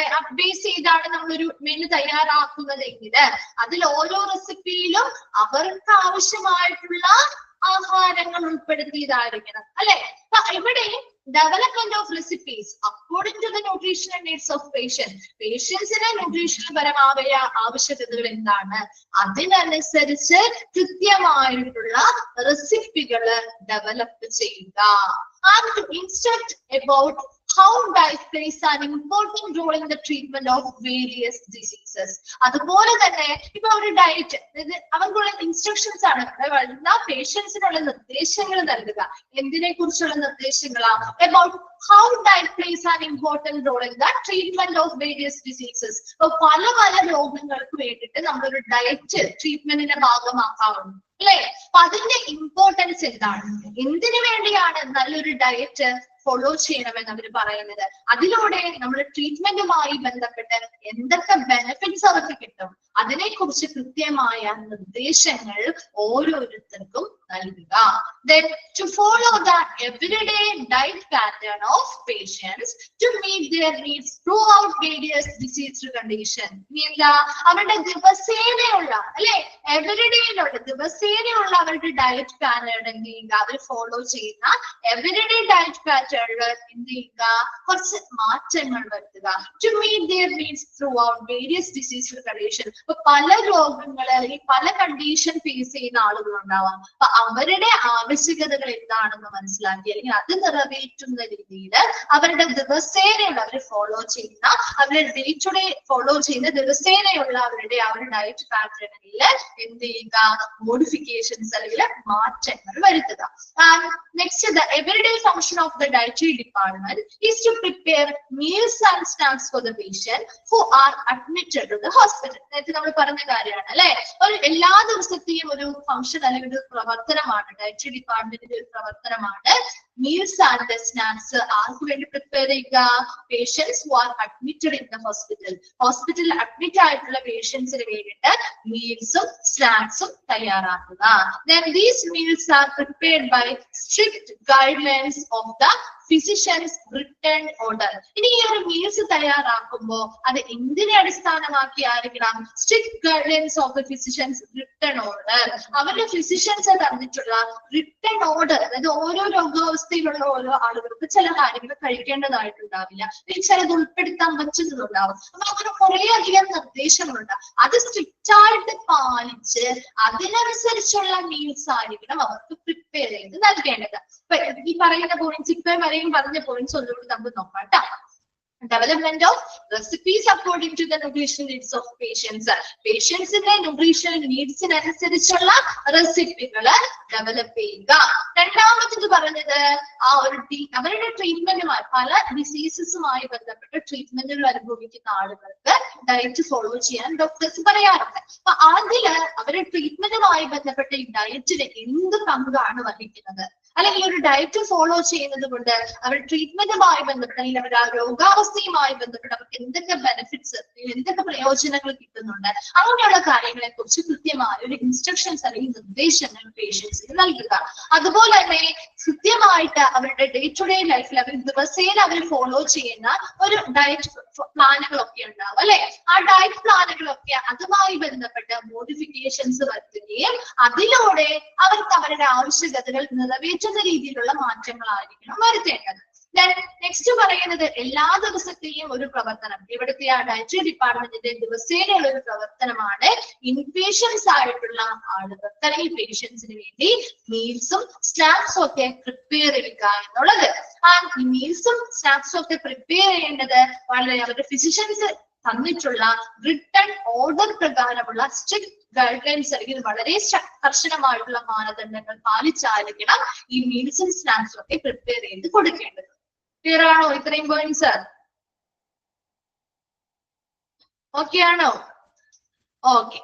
ബേസ് ചെയ്താണ് നമ്മളൊരു മെനു തയ്യാറാക്കുന്നതെങ്കിൽ അതിൽ ഓരോ റെസിപ്പിയിലും അവർക്ക് ആവശ്യമായിട്ടുള്ള ആഹാരങ്ങൾ ഉൾപ്പെടുത്തിയതായിരിക്കണം. അല്ലെ, ഇവിടെ development of recipes according to the nutritional needs of പേഷ്യൻസിന് ന്യൂട്രീഷണൽ പരമായ ആവശ്യകതകൾ എന്താണ്, അതിനനുസരിച്ച് കൃത്യമായിട്ടുള്ള റെസിപ്പികൾ ഡെവലപ്പ് ചെയ്യുക. And instruct about how diet plays an important role in the treatment of various diseases. അതുപോലെ തന്നെ ഇപ്പൊ ഒരു ഡയറ്റ്, അവർക്കുള്ള ഇൻസ്ട്രക്ഷൻസ് ആണ്, എല്ലാ പേഷ്യൻസിനുള്ള നിർദ്ദേശങ്ങൾ നൽകുക. എന്തിനെ കുറിച്ചുള്ള നിർദ്ദേശങ്ങളാണ്? about how diet plays an important role in the treatment of various diseases. പല പല രോഗങ്ങൾക്ക് വേണ്ടിയിട്ട് നമ്മളൊരു ഡയറ്റ് ട്രീറ്റ്മെന്റിന്റെ ഭാഗമാക്കാറുണ്ട്. അല്ലെ, അപ്പൊ അതിന്റെ ഇമ്പോർട്ടൻസ് എന്താണ്, എന്തിനു വേണ്ടിയാണ് നല്ലൊരു ഡയറ്റ് ഫോളോ ചെയ്യണമെന്ന് അവർ പറയുന്നത്, അതിലൂടെ നമ്മുടെ ട്രീറ്റ്മെന്റുമായി ബന്ധപ്പെട്ട് എന്തൊക്കെ ബെനിഫിറ്റ്സ് അവർക്ക് കിട്ടും, അതിനെക്കുറിച്ച് കൃത്യമായ നിർദ്ദേശങ്ങൾ ഓരോരുത്തർക്കും നൽകുക. Then to follow the everyday diet pattern of patients to meet their needs throughout various disease conditions. എന്താ, അവരുടെ ദിവസേനയുള്ള അല്ലെ എവരിഡേയിലുള്ള ദിവസേനയുള്ള അവരുടെ ഡയറ്റ് പാറ്റേൺ എന്ത് ചെയ്യുക, അവർ ഫോളോ ചെയ്യുന്ന എവരിഡേ ഡയറ്റ് പാറ്റേൺ എന്ത് ചെയ്യുക, കുറച്ച് മാറ്റങ്ങൾ വരുത്തുക. To meet their needs throughout various disease conditions. ഇപ്പൊ പല രോഗങ്ങൾ അല്ലെങ്കിൽ പല കണ്ടീഷൻ ഫേസ് ചെയ്യുന്ന ആളുകൾ ഉണ്ടാവാം. അപ്പൊ അവരുടെ ആവശ്യകതകൾ എന്താണെന്ന് മനസ്സിലാക്കി അല്ലെങ്കിൽ അത് നിറവേറ്റുന്ന രീതിയിൽ അവരുടെ ദിവസേനയുള്ള അവർ ഫോളോ ചെയ്യുന്ന, അവരുടെ ഡേ ടു ഡേ ഫോളോ ചെയ്യുന്ന ദിവസേനയുള്ള അവരുടെ ഡയറ്റ് പാറ്റേണിൽ എന്ത് ചെയ്യുക, മോഡിഫിക്കേഷൻസ് അല്ലെങ്കിൽ മാറ്റങ്ങൾ വരുത്തുക. Next, the everyday function of the dietary department is to prepare meals and snacks for the patient who are admitted to the hospital. നേരത്തെ നമ്മൾ പറഞ്ഞ കാര്യമാണ് അല്ലെ, ഒരു എല്ലാ ദിവസത്തെയും ഒരു ഫംഗ്ഷൻ അല്ലെങ്കിൽ ഒരു പ്രവർത്തനമാണ്, ഡയറ്ററി ഡിപ്പാർട്ട്മെന്റിന്റെ ഒരു പ്രവർത്തനമാണ് മീൽസ് ആൻഡ് സ്നാക്സ് ആർക്ക് വേണ്ടി പ്രിപ്പയർ ചെയ്യുക, patients who are admitted in the hospital. ഹോസ്പിറ്റലിൽ അഡ്മിറ്റ് ആയിട്ടുള്ള പേഷ്യൻസിന് വേണ്ടിയിട്ട് മീൽസും സ്നാക്സും തയ്യാറാക്കുക. Then these meals are prepared by strict guidelines of the physician's written order. ഇനി ഈ ഒരു മീൽസ് തയ്യാറാക്കുമ്പോ അത് എന്തിനെ അടിസ്ഥാനമാക്കിയായിരിക്കണം? Strict guidance of the physicians written order. അവരുടെ ഫിസിഷ്യൻസ് തന്നിട്ടുള്ള റിട്ടൺ ഓർഡർ, അതായത് ഓരോ രോഗാവസ്ഥയിലുള്ള ഓരോ ആളുകൾക്ക് ചില കാര്യങ്ങൾ കഴിക്കേണ്ടതായിട്ടുണ്ടാവില്ല, ചിലത് ഉൾപ്പെടുത്താൻ പറ്റുന്നതുണ്ടാവും. അപ്പൊ അങ്ങനെ കുറെ അധികം നിർദ്ദേശങ്ങളുണ്ട്. അത് സ്ട്രിക്റ്റ് ആയിട്ട് പാലിച്ച് അതിനനുസരിച്ചുള്ള മീൽസ് ആയിരിക്കണം അവർക്ക് പ്രിപ്പയർ ചെയ്ത് നൽകേണ്ടത്. ഇപ്പൊ ഈ പറയുന്ന പോയിന്റ്സ് ഇപ്പൊ വരെയും പറഞ്ഞ പോയിന്റ്സ് ഒന്നുകൂടി നമുക്ക് നോക്കാം കേട്ടോ. Development of recipes according to the nutritional needs of patients. പേഷ്യൻസിന്റെ ന്യൂട്രീഷണൽ നീഡ്സിനനുസരിച്ചുള്ള റെസിപ്പികള് ഡെവലപ്പ് ചെയ്യുക. രണ്ടാമത്തത് പറഞ്ഞത് ആ ഒരു അവരുടെ ട്രീറ്റ്മെന്റുമായി പല ഡിസീസസുമായി ബന്ധപ്പെട്ട് ട്രീറ്റ്മെന്റുകൾ അനുഭവിക്കുന്ന ആളുകൾക്ക് ഡയറ്റ് ഫോളോ ചെയ്യാൻ ഡോക്ടേഴ്സ് പറയാറുണ്ട്. അപ്പൊ അതില് അവരുടെ ട്രീറ്റ്മെന്റുമായി ബന്ധപ്പെട്ട ഈ ഡയറ്റിന് എന്ത് പങ്കാണ് വഹിക്കുന്നത്, അല്ലെങ്കിൽ ഒരു ഡയറ്റ് ഫോളോ ചെയ്യുന്നത് കൊണ്ട് അവർ ട്രീറ്റ്മെന്റുമായി ബന്ധപ്പെട്ട് അല്ലെങ്കിൽ അവർ ആ രോഗാവസ്ഥയുമായി ബന്ധപ്പെട്ട് അവർക്ക് എന്തൊക്കെ ബെനിഫിറ്റ്സ്, എന്തൊക്കെ പ്രയോജനങ്ങൾ കിട്ടുന്നുണ്ട്, അങ്ങനെയുള്ള കാര്യങ്ങളെ കുറിച്ച് കൃത്യമായ ഒരു ഇൻസ്ട്രക്ഷൻസ് അല്ലെങ്കിൽ നിർദ്ദേശങ്ങൾ പേഷ്യൻസിന് നൽകുക. അതുപോലെ തന്നെ കൃത്യമായിട്ട് അവരുടെ ഡേ ടു ഡേ ലൈഫിൽ അവർ ദിവസേന അവർ ഫോളോ ചെയ്യുന്ന ഒരു ഡയറ്റ് പ്ലാനുകളൊക്കെ ഉണ്ടാവും അല്ലെ. ആ ഡയറ്റ് പ്ലാനുകളൊക്കെ അതുമായി ബന്ധപ്പെട്ട മോഡിഫിക്കേഷൻസ് വരുത്തുകയും അതിലൂടെ അവർക്ക് അവരുടെ ആവശ്യകതകൾ നിറവേറ്റുന്ന രീതിയിലുള്ള മാറ്റങ്ങളായിരിക്കണം വരുത്തേണ്ടത്. നെക്സ്റ്റ് പറയുന്നത് എല്ലാ ദിവസത്തെയും ഒരു പ്രവർത്തനം, ഇവിടുത്തെ ആ ഡയറ്ററി ഡിപ്പാർട്ട്മെന്റിന്റെ ദിവസേനയുള്ള ഒരു പ്രവർത്തനമാണ് ഇൻപേഷ്യൻസ് ആയിട്ടുള്ള ആളുകൾക്ക് അല്ലെങ്കിൽ പേഷ്യൻസിന് വേണ്ടി മീൽസും സ്നാക്സും ഒക്കെ പ്രിപ്പയർ ചെയ്യുക എന്നുള്ളത്. ആ മീൽസും സ്നാക്സും ഒക്കെ പ്രിപ്പയർ ചെയ്യേണ്ടത് വളരെ അവരുടെ ഫിസിഷ്യൻസ് തന്നിട്ടുള്ള റിട്ടൺ ഓർഡർ പ്രകാരമുള്ള സ്ട്രിക്ട് ഗൈഡ് ലൈൻസ് അല്ലെങ്കിൽ വളരെ കർശനമായിട്ടുള്ള മാനദണ്ഡങ്ങൾ പാലിച്ചായിരിക്കണം ഈ മീൽസും സ്നാക്സും ഒക്കെ പ്രിപ്പയർ ചെയ്ത് കൊടുക്കേണ്ടത്. ക്ലിയർ ആണോ ഇത്രയും പോയിന്റ്സ്? ഓക്കെ ആണോ? ഓക്കെ.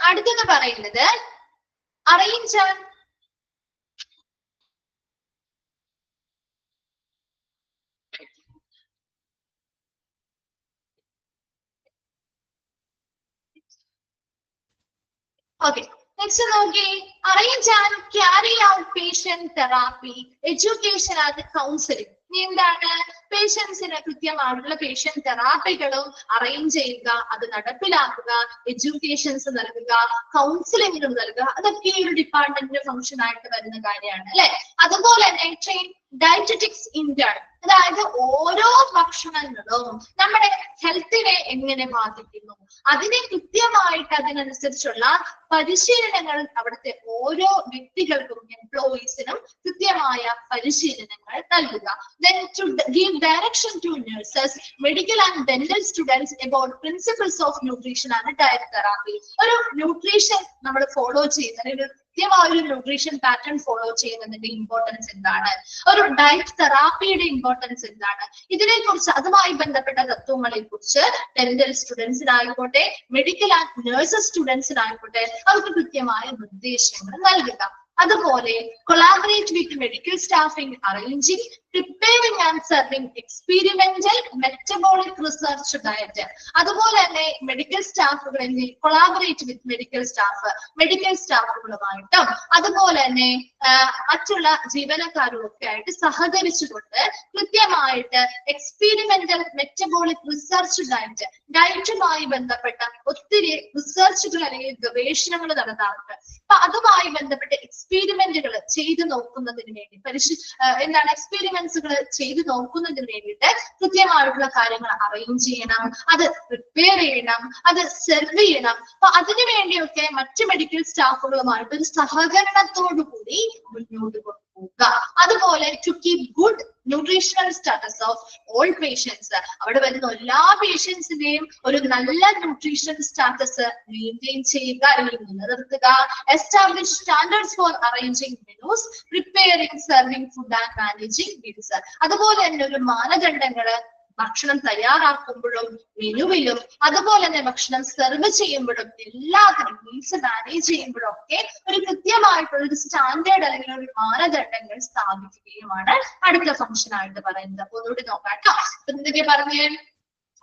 അടുത്തത് പറയുന്നത് അറേഞ്ച് ഓക്കെ. നെക്സ്റ്റ് നോക്കി, arrange and carry out patient therapy, education and counselling. എന്താണ്? പേഷ്യൻസിന് കൃത്യമായിട്ടുള്ള പേഷ്യന്റ് തെറാപ്പികളും അറേഞ്ച് ചെയ്യുക, അത് നടപ്പിലാക്കുക, എഡ്യൂക്കേഷൻസ് നൽകുക, കൗൺസിലിംഗും നൽകുക, അതൊക്കെ ഒരു ഡിപ്പാർട്ട്മെന്റിന്റെ ഫംഗ്ഷൻ ആയിട്ട് വരുന്ന കാര്യമാണ് അല്ലെ. അതുപോലെ തന്നെ ട്രെയിൻ ഡയറ്ററ്റിക്സ് ഇന്റേൺ, അതായത് ഓരോ ഭക്ഷണങ്ങളും നമ്മുടെ ഹെൽത്തിനെ എങ്ങനെ ബാധിക്കുന്നു, അതിനെ കൃത്യമായിട്ട് അതിനനുസരിച്ചുള്ള പരിശീലനങ്ങൾ അവിടുത്തെ ഓരോ വ്യക്തികൾക്കും എംപ്ലോയീസിനും കൃത്യമായ പരിശീലനങ്ങൾ നൽകുക. Then to give direction to nurses, medical and dental students about principles of nutrition and diet therapy. ഒരു ന്യൂട്രീഷൻ നമ്മൾ ഫോളോ ചെയ്യുന്ന കൃത്യമായ ഒരു ന്യൂട്രീഷൻ പാറ്റേൺ ഫോളോ ചെയ്യുന്നതിന്റെ ഇമ്പോർട്ടൻസ് എന്താണ്, ഒരു ഡയറ്റ് തെറാപ്പിയുടെ ഇമ്പോർട്ടൻസ് എന്താണ്, ഇതിനെ കുറിച്ച് അതുമായി ബന്ധപ്പെട്ട തത്വങ്ങളെ കുറിച്ച് ഡെന്റൽ സ്റ്റുഡൻസിനായിക്കോട്ടെ മെഡിക്കൽ ആൻഡ് നഴ്സസ് സ്റ്റുഡൻസിനായിക്കോട്ടെ അവർക്ക് കൃത്യമായ നിർദ്ദേശങ്ങൾ നൽകുക. അതുപോലെ collaborate with medical staffing arranging preparing and serving experimental metabolic research diet. അതുപോലെ തന്നെ മെഡിക്കൽ സ്റ്റാഫുകളിൽ കൊളാബറേറ്റ് വിത്ത് മെഡിക്കൽ സ്റ്റാഫുകളുമായിട്ടും അതുപോലെ തന്നെ മറ്റുള്ള ജീവനക്കാരുമൊക്കെ ആയിട്ട് സഹകരിച്ചുകൊണ്ട് കൃത്യമായിട്ട് എക്സ്പീരിമെന്റൽ മെറ്റബോളിക് റിസർച്ച് ഡയറ്റുമായി ബന്ധപ്പെട്ട ഒത്തിരി റിസർച്ചുകൾ അല്ലെങ്കിൽ ഗവേഷണങ്ങൾ നടത്താറുണ്ട്. അപ്പൊ അതുമായി ബന്ധപ്പെട്ട എക്സ്പീരിമെന്റുകൾ ചെയ്തു നോക്കുന്നതിന് വേണ്ടി എന്താണ് എക്സ്പീരിമെന്റ്സുകൾ ചെയ്തു നോക്കുന്നതിന് വേണ്ടിയിട്ട് കൃത്യമായിട്ടുള്ള കാര്യങ്ങൾ അറേഞ്ച് ചെയ്യണം, അത് പ്രിപ്പയർ ചെയ്യണം, അത് സെർവ് ചെയ്യണം. അപ്പൊ അതിനു വേണ്ടിയൊക്കെ മറ്റു മെഡിക്കൽ സ്റ്റാഫുകളുമായിട്ട് ഒരു സഹകരണത്തോടു കൂടി മുന്നോട്ട് കൊണ്ടുപോകുക. അതുപോലെ to keep good nutritional status of all patients, അവിടെ വരുന്ന എല്ലാ പേഷ്യൻസിന്റെയും ഒരു നല്ല ന്യൂട്രീഷണൽ സ്റ്റാറ്റസ് മെയിൻറ്റെയിൻ ചെയ്യുക അല്ലെങ്കിൽ നിലനിർത്തുക. Establish standards four arranging menus, preparing serving food and managing meals. അതുപോലെ തന്നെ ഒരു മാനദണ്ഡങ്ങള് ഭക്ഷണം തയ്യാറാക്കുമ്പോഴും മെനുവിലും അതുപോലെ തന്നെ ഭക്ഷണം സെർവ് ചെയ്യുമ്പോഴും എല്ലാത്തിനും മീൽസ് മാനേജ് ചെയ്യുമ്പോഴും ഒക്കെ ഒരു കൃത്യമായിട്ടുള്ള ഒരു സ്റ്റാൻഡേർഡ് അല്ലെങ്കിൽ ഒരു മാനദണ്ഡങ്ങൾ സ്ഥാപിക്കുകയുമാണ് അടുത്ത ഫംഗ്ഷൻ ആയിട്ട് പറയുന്നത്. അപ്പൊ ഒന്നുകൂടി നോക്കാം കേട്ടോ. എന്തൊക്കെ പറഞ്ഞേ?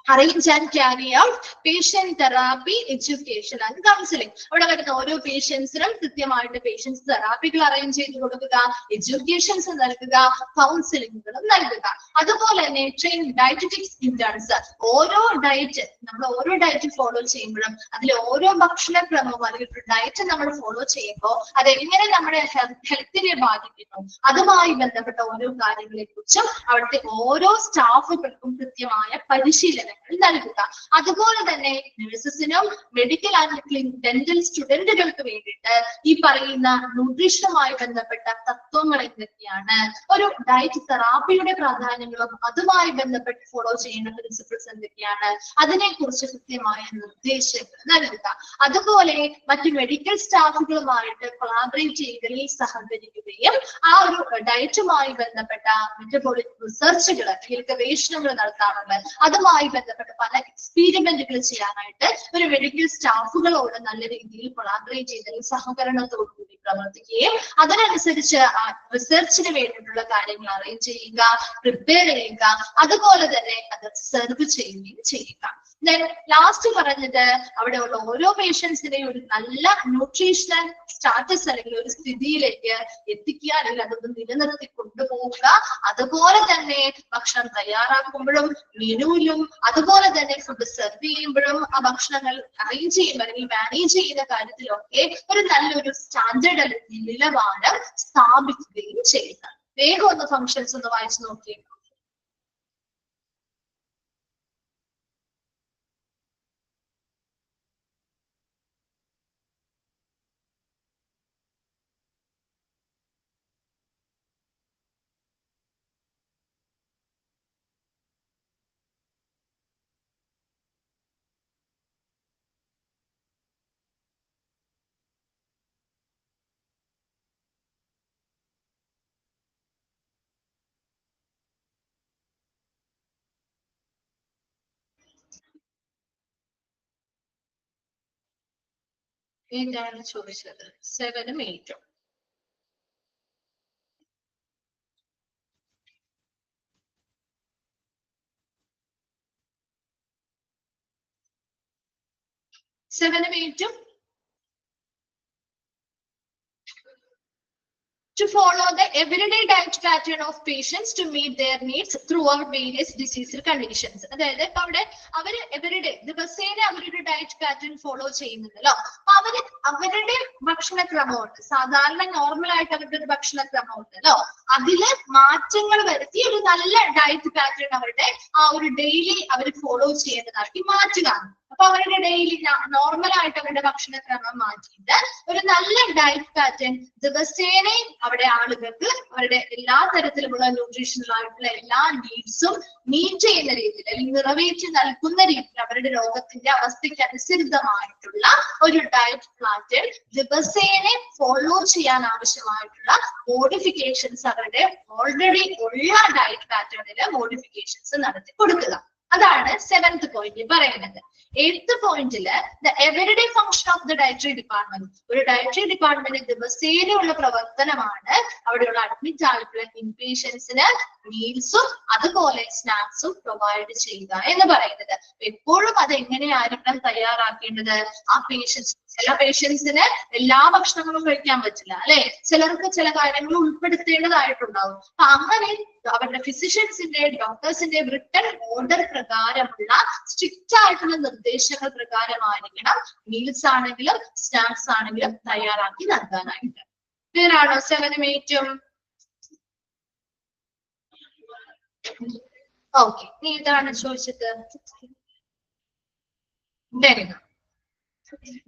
arrange and carry out patient therapy, education and counseling. അവിടെ വരുന്ന ഓരോ പേഷ്യൻസിനും കൃത്യമായിട്ട് പേഷ്യൻസ് തെറാപ്പികൾ അറേഞ്ച് ചെയ്ത് കൊടുക്കുക, എഡ്യൂക്കേഷൻസ് നൽകുക, കൗൺസിലിംഗുകളും നൽകുക. അതുപോലെ തന്നെ ട്രെയിൻ ഡയറ്ററ്റിക്സ് ഇന്റേൺസ്, ഓരോ ഡയറ്റ് നമ്മൾ ഓരോ ഡയറ്റ് ഫോളോ ചെയ്യുമ്പോഴും അതിൽ ഓരോ ഭക്ഷണക്രമവും അല്ലെങ്കിൽ ഡയറ്റ് നമ്മൾ ഫോളോ ചെയ്യുമ്പോൾ അതെങ്ങനെ നമ്മുടെ ഹെൽത്തിനെ ബാധിക്കുന്നു അതുമായി ബന്ധപ്പെട്ട ഓരോ കാര്യങ്ങളെ കുറിച്ചും അവിടുത്തെ ഓരോ സ്റ്റാഫുകൾക്കും കൃത്യമായ പരിശീലനം നൽകുക. അതുപോലെ തന്നെ നഴ്സസിനും മെഡിക്കൽ ആൻഡ് ഡെന്റൽ സ്റ്റുഡന്റുകൾക്ക് വേണ്ടിയിട്ട് ഈ പറയുന്ന ന്യൂട്രീഷനുമായി ബന്ധപ്പെട്ട തത്വങ്ങൾ എന്തൊക്കെയാണ്, ഒരു ഡയറ്റ് തെറാപ്പിയുടെ പ്രാധാന്യങ്ങളും അതുമായി ബന്ധപ്പെട്ട് ഫോളോ ചെയ്യുന്ന പ്രിൻസിപ്പിൾസ് എന്തൊക്കെയാണ്, അതിനെക്കുറിച്ച് കൃത്യമായ നിർദ്ദേശങ്ങൾ നൽകുക. അതുപോലെ മറ്റു മെഡിക്കൽ സ്റ്റാഫുകളുമായിട്ട് കൊളാബറേറ്റ് ചെയ്യുകയും സഹകരിക്കുകയും ആ ഒരു ഡയറ്റുമായി ബന്ധപ്പെട്ട മെറ്റബോളിക് റിസർച്ചുകൾ അല്ലെങ്കിൽ ഗവേഷണങ്ങൾ നടത്താറുണ്ട്. അതുമായി ബന്ധപ്പെട്ട് പല എക്സ്പീരിമെന്റുകൾ ചെയ്യാനായിട്ട് ഒരു മെഡിക്കൽ സ്റ്റാഫുകളോട് നല്ല രീതിയിൽ കൊളാബറേറ്റ് ചെയ്ത് സഹകരണത്തോടു കൂടി പ്രവർത്തിക്കുകയും അതിനനുസരിച്ച് റിസർച്ചിന് വേണ്ടിയിട്ടുള്ള കാര്യങ്ങൾ അറേഞ്ച് ചെയ്യുക, പ്രിപ്പയർ ചെയ്യുക, അതുപോലെ തന്നെ അത് സെർവ് ചെയ്യുകയും ചെയ്യുക. ദെൻ ലാസ്റ്റ് പറഞ്ഞത് അവിടെയുള്ള ഓരോ പേഷ്യൻസിനെയും ഒരു നല്ല ന്യൂട്രീഷണൽ സ്റ്റാറ്റസ് അല്ലെങ്കിൽ ഒരു സ്ഥിതിയിലേക്ക് എത്തിക്കുക, അല്ലെങ്കിൽ അതൊന്ന് നിലനിർത്തി കൊണ്ടുപോവുക. അതുപോലെ തന്നെ ഭക്ഷണം തയ്യാറാക്കുമ്പോഴും മെനുവിലും അതുപോലെ തന്നെ ഫുഡ് സെർവ് ചെയ്യുമ്പോഴും ആ ഭക്ഷണങ്ങൾ അറേഞ്ച് ചെയ്യുമ്പോൾ അല്ലെങ്കിൽ മാനേജ് ചെയ്യുന്ന കാര്യത്തിലൊക്കെ ഒരു നല്ലൊരു സ്റ്റാൻഡേർഡ് അല്ലെങ്കിൽ നിലവാരം സ്ഥാപിക്കുകയും ചെയ്യുക. വേഗം ഒന്ന് ഫങ്ഷൻസ് ഒന്ന് വായിച്ചു നോക്കിയേക്കും. എന്താണ് ചോദിച്ചത്? 7 ഉം 8 ഉം. സെവനും 8 ഉം to follow the everyday diet pattern of patients to meet their needs throughout various disease conditions. അതായത് ഇപ്പൊ അവിടെ അവര് എവരിഡേ ദിവസേന അവരുടെ ഡയറ്റ് പാറ്റേൺ ഫോളോ ചെയ്യുന്നുണ്ടല്ലോ. അപ്പൊ അവരുടെ ഭക്ഷണക്രമമുണ്ട്, സാധാരണ നോർമൽ ആയിട്ട് അവരുടെ ഒരു ഭക്ഷണക്രമം ഉണ്ടല്ലോ, അതില് മാറ്റങ്ങൾ വരുത്തി ഒരു നല്ല ഡയറ്റ് പാറ്റേൺ അവരുടെ ആ ഒരു ഡെയിലി അവർ ഫോളോ ചെയ്യേണ്ടതാക്കി മാറ്റുക. അപ്പൊ അവരുടെ ഡെയിലി നോർമൽ ആയിട്ട് അവരുടെ ഭക്ഷണക്രമം മാറ്റിയിട്ട് ഒരു നല്ല ഡയറ്റ് പാറ്റേൺ ദിവസേന അവിടെ ആളുകൾക്ക് അവരുടെ എല്ലാ തരത്തിലുമുള്ള ന്യൂട്രീഷണൽ ആയിട്ടുള്ള എല്ലാ നീഡ്സും മീറ്റ് ചെയ്യുന്ന രീതിയിൽ അല്ലെങ്കിൽ നിറവേറ്റി നൽകുന്ന രീതിയിൽ അവരുടെ രോഗത്തിന്റെ അവസ്ഥയ്ക്ക് അനുസൃതമായിട്ടുള്ള ഒരു ഡയറ്റ് പാറ്റേൺ ദിവസേന ഫോളോ ചെയ്യാൻ ആവശ്യമായിട്ടുള്ള മോഡിഫിക്കേഷൻസ് അവരുടെ ഓൾറെഡി ഉള്ള ഡയറ്റ് പാറ്റേണില് മോഡിഫിക്കേഷൻസ് നടത്തി കൊടുക്കുക. അതാണ് 7th പോയിന്റ് പറയുന്നത്. 8th പോയിന്റില് the everyday function of the dietary department. ഒരു ഡയറ്ററി ഡിപ്പാർട്ട്മെന്റ് ദിവസേനയുള്ള പ്രവർത്തനമാണ് അവിടെയുള്ള അഡ്മിറ്റ് ആയിട്ടുള്ള ഇൻപേഷ്യൻസിന് മീൽസും അതുപോലെ സ്നാക്സും പ്രൊവൈഡ് ചെയ്യുക എന്ന് പറയുന്നത്. എപ്പോഴും അത് എങ്ങനെയായിരിക്കണം തയ്യാറാക്കേണ്ടത്? ആ പേഷ്യൻസ്, ചില പേഷ്യൻസിന് എല്ലാ ഭക്ഷണങ്ങളും കഴിക്കാൻ പറ്റില്ല അല്ലെ, ചിലർക്ക് ചില കാര്യങ്ങൾ ഉൾപ്പെടുത്തേണ്ടതായിട്ടുണ്ടാവും. അപ്പൊ അങ്ങനെ അവരുടെ ഫിസിഷ്യൻസിന്റെ ഡോക്ടേഴ്സിന്റെ റിട്ടൺ ഓർഡർ പ്രകാരമുള്ള സ്ട്രിക്റ്റ് ആയിട്ടുള്ള നിർദ്ദേശങ്ങൾ പ്രകാരമായിരിക്കണം മീൽസ് ആണെങ്കിലും സ്നാക്സ് ആണെങ്കിലും തയ്യാറാക്കി നൽകാനായിട്ട്. ക്ലിയർ ആണോ 7 ഉം 8 ഉം? ഓക്കെ, നീ ഇതാണ് ചോദിച്ചത്.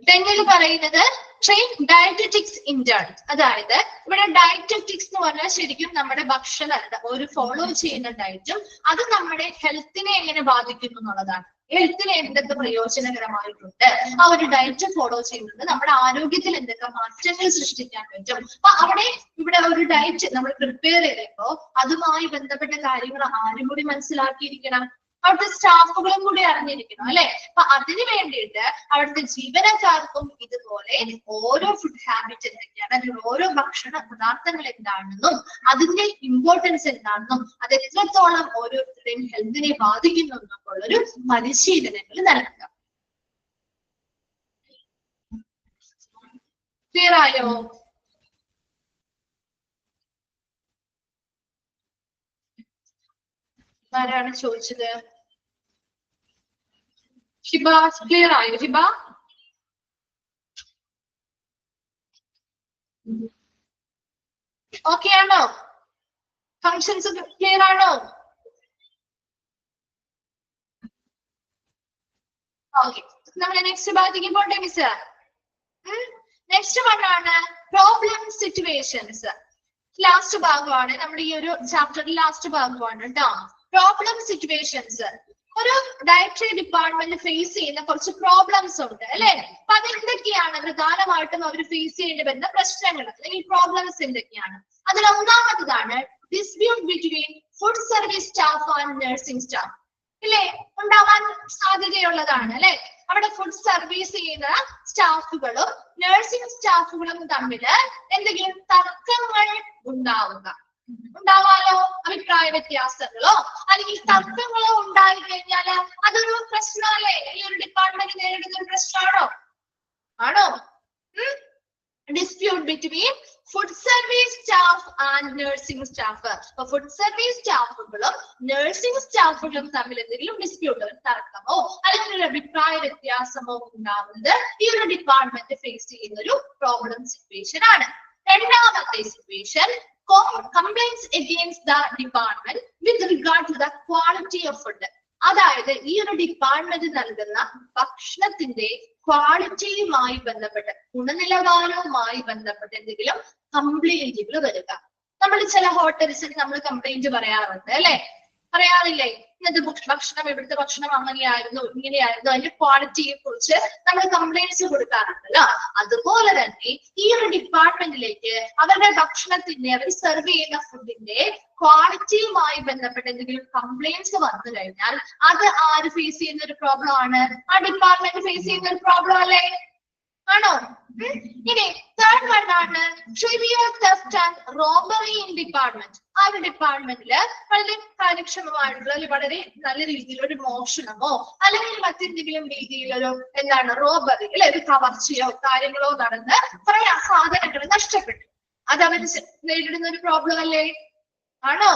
തെങ്ങില് പറയുന്നത് ട്രെയിൻ ഡയറ്ററ്റിക്സ് ഇന്റേൺ. അതായത് ഇവിടെ ഡയറ്ററ്റിക്സ് എന്ന് പറഞ്ഞാൽ ശരിക്കും നമ്മുടെ ഭക്ഷണം ഒരു ഫോളോ ചെയ്യുന്ന ഡയറ്റും അത് നമ്മുടെ ഹെൽത്തിനെ എങ്ങനെ ബാധിക്കുന്നു എന്നുള്ളതാണ്. ഹെൽത്തിന് എന്തൊക്കെ പ്രയോജനകരമായിട്ടുണ്ട് ആ ഒരു ഡയറ്റ് ഫോളോ ചെയ്യുന്നത്, നമ്മുടെ ആരോഗ്യത്തിൽ എന്തൊക്കെ മാറ്റങ്ങൾ സൃഷ്ടിക്കാൻ പറ്റും. അപ്പൊ ഇവിടെ ഒരു ഡയറ്റ് നമ്മൾ പ്രിപ്പയർ ചെയ്യുമ്പോ അതുമായി ബന്ധപ്പെട്ട കാര്യങ്ങൾ ആരും കൂടി മനസ്സിലാക്കിയിരിക്കണം, അവിടുത്തെ സ്റ്റാഫുകളും കൂടി അറിഞ്ഞിരിക്കണം അല്ലെ. അപ്പൊ അതിന് വേണ്ടിയിട്ട് അവിടുത്തെ ജീവനക്കാർക്കും ഇതുപോലെ ഓരോ ഫുഡ് ഹാബിറ്റ് എന്തൊക്കെയാണ്, അതിൽ ഓരോ ഭക്ഷണ പദാർത്ഥങ്ങൾ എന്താണെന്നും അതിന്റെ ഇമ്പോർട്ടൻസ് എന്താണെന്നും അത് എത്രത്തോളം ഓരോരുത്തരുടെയും ഹെൽത്തിനെ ബാധിക്കുന്നു എന്നൊക്കെയുള്ളൊരു പരിശീലനങ്ങൾ നൽകുക. ക്ലിയർ ആയോ? ആരാണ് ചോദിച്ചത്? ഹിബ, ക്ലിയർ ആയോ ഹിബ? ഓക്കെ ആണോ? ഫങ്ഷൻസ് ക്ലിയർ ആണോ? ഓക്കെ, നമ്മൾ നെക്സ്റ്റ് ഭാഗത്തേക്ക് പോട്ടെ മിസ്. നെക്സ്റ്റ് വണ്ണാണ് പ്രോബ്ലം സിറ്റുവേഷൻസ്. ലാസ്റ്റ് ഭാഗമാണ് നമ്മുടെ ഈ ഒരു ചാപ്റ്ററിൽ ലാസ്റ്റ് ഭാഗമാണ് കേട്ടോ. പ്രോബ്ലം സിറ്റുവേഷൻസ് ഒരു ഡയറ്ററി ഡിപ്പാർട്ട്മെന്റ് ഫേസ് ചെയ്യുന്ന കുറച്ച് പ്രോബ്ലംസ് ഉണ്ട് അല്ലെ. അപ്പൊ അത് എന്തൊക്കെയാണ് പ്രധാനമായിട്ടും അവർ ഫേസ് ചെയ്യേണ്ടി വരുന്ന പ്രശ്നങ്ങൾ അല്ലെങ്കിൽ പ്രോബ്ലംസ് എന്തൊക്കെയാണ്? അതിൽ ഒന്നാമത്തതാണ് dispute between food service staff and nursing staff. ഇല്ലേ? ഉണ്ടാവാൻ സാധ്യതയുള്ളതാണ് അല്ലെ? അവിടെ ഫുഡ് സർവീസ് ചെയ്യുന്ന സ്റ്റാഫുകളും നഴ്സിംഗ് സ്റ്റാഫുകളും തമ്മിൽ എന്തെങ്കിലും തർക്കങ്ങൾ ഉണ്ടാവാലോ, അഭിപ്രായ വ്യത്യാസങ്ങളോ അല്ലെങ്കിൽ തർക്കങ്ങളോ ഉണ്ടായി കഴിഞ്ഞാൽ അതൊരു പ്രശ്നമല്ലേ? ഈ ഒരു ഡിപ്പാർട്ട്മെന്റ് നേരിടുന്ന ഒരു പ്രശ്നമാണോ? ആണോ? Dispute between food service staff and nursing staff. അപ്പൊ ഫുഡ് സർവീസ് സ്റ്റാഫുകളും നഴ്സിംഗ് സ്റ്റാഫുകളും തമ്മിൽ എന്തെങ്കിലും ഡിസ്പ്യൂട്ടോ തർക്കമോ അല്ലെങ്കിൽ ഒരു അഭിപ്രായ വ്യത്യാസമോ ഉണ്ടാവുന്നത് ഈ ഒരു ഡിപ്പാർട്ട്മെന്റ് ഫേസ് ചെയ്യുന്ന ഒരു പ്രോബ്ലം സിറ്റുവേഷൻ ആണ്. രണ്ടാമത്തെ situation, complaints against the department with regard to the quality of food. അതായത് ഈ ഒരു ഡിപ്പാർട്ട്മെന്റ് നൽകുന്ന ഭക്ഷണത്തിന്റെ ക്വാളിറ്റിയുമായി ബന്ധപ്പെട്ട്, ഗുണനിലവാരവുമായി ബന്ധപ്പെട്ട് എന്തെങ്കിലും കംപ്ലൈന്റുകൾ വരിക. നമ്മൾ ചില ഹോട്ടൽസിൽ നമ്മൾ കംപ്ലൈന്റ് പറയാറുണ്ട് അല്ലെ? പറയാറില്ലേ? ഇന്നത്തെ ഭക്ഷണം, ഇവിടുത്തെ ഭക്ഷണം അങ്ങനെയായിരുന്നു, ഇങ്ങനെയായിരുന്നു, അതിന്റെ ക്വാളിറ്റിയെ കുറിച്ച് നമ്മൾ കംപ്ലൈന്റ്സ് കൊടുക്കാറുണ്ടല്ലോ. അതുപോലെ തന്നെ ഈ ഒരു ഡിപ്പാർട്ട്മെന്റിലേക്ക് അവരുടെ ഭക്ഷണത്തിന്റെ, അവർ സെർവ് ചെയ്യുന്ന ഫുഡിന്റെ ക്വാളിറ്റിയുമായി ബന്ധപ്പെട്ട് എന്തെങ്കിലും കംപ്ലൈന്റ്സ് വന്നു കഴിഞ്ഞാൽ അത് ആര് ഫേസ് ചെയ്യുന്ന ഒരു പ്രോബ്ലം ആണ്? ആ ഡിപ്പാർട്ട്മെന്റ് ഫേസ് ചെയ്യുന്ന ഒരു പ്രോബ്ലം അല്ലേ? ആണോ? ഇനി തേർഡ് വൺ ആണ് trivial theft and robbery in department. ആ ഒരു ഡിപ്പാർട്ട്മെന്റില് വളരെ കാര്യക്ഷമമായിട്ടുള്ള, വളരെ നല്ല രീതിയിൽ ഒരു മോഷണമോ അല്ലെങ്കിൽ മറ്റെന്തെങ്കിലും രീതിയിലൊരു റോബറി അല്ലെ, ഒരു കവർച്ചയോ കാര്യങ്ങളോ നടന്ന് കുറെ സാധനങ്ങൾ നഷ്ടപ്പെട്ടു. അത് അവർ നേരിടുന്ന ഒരു പ്രോബ്ലം അല്ലേ? ആണോ?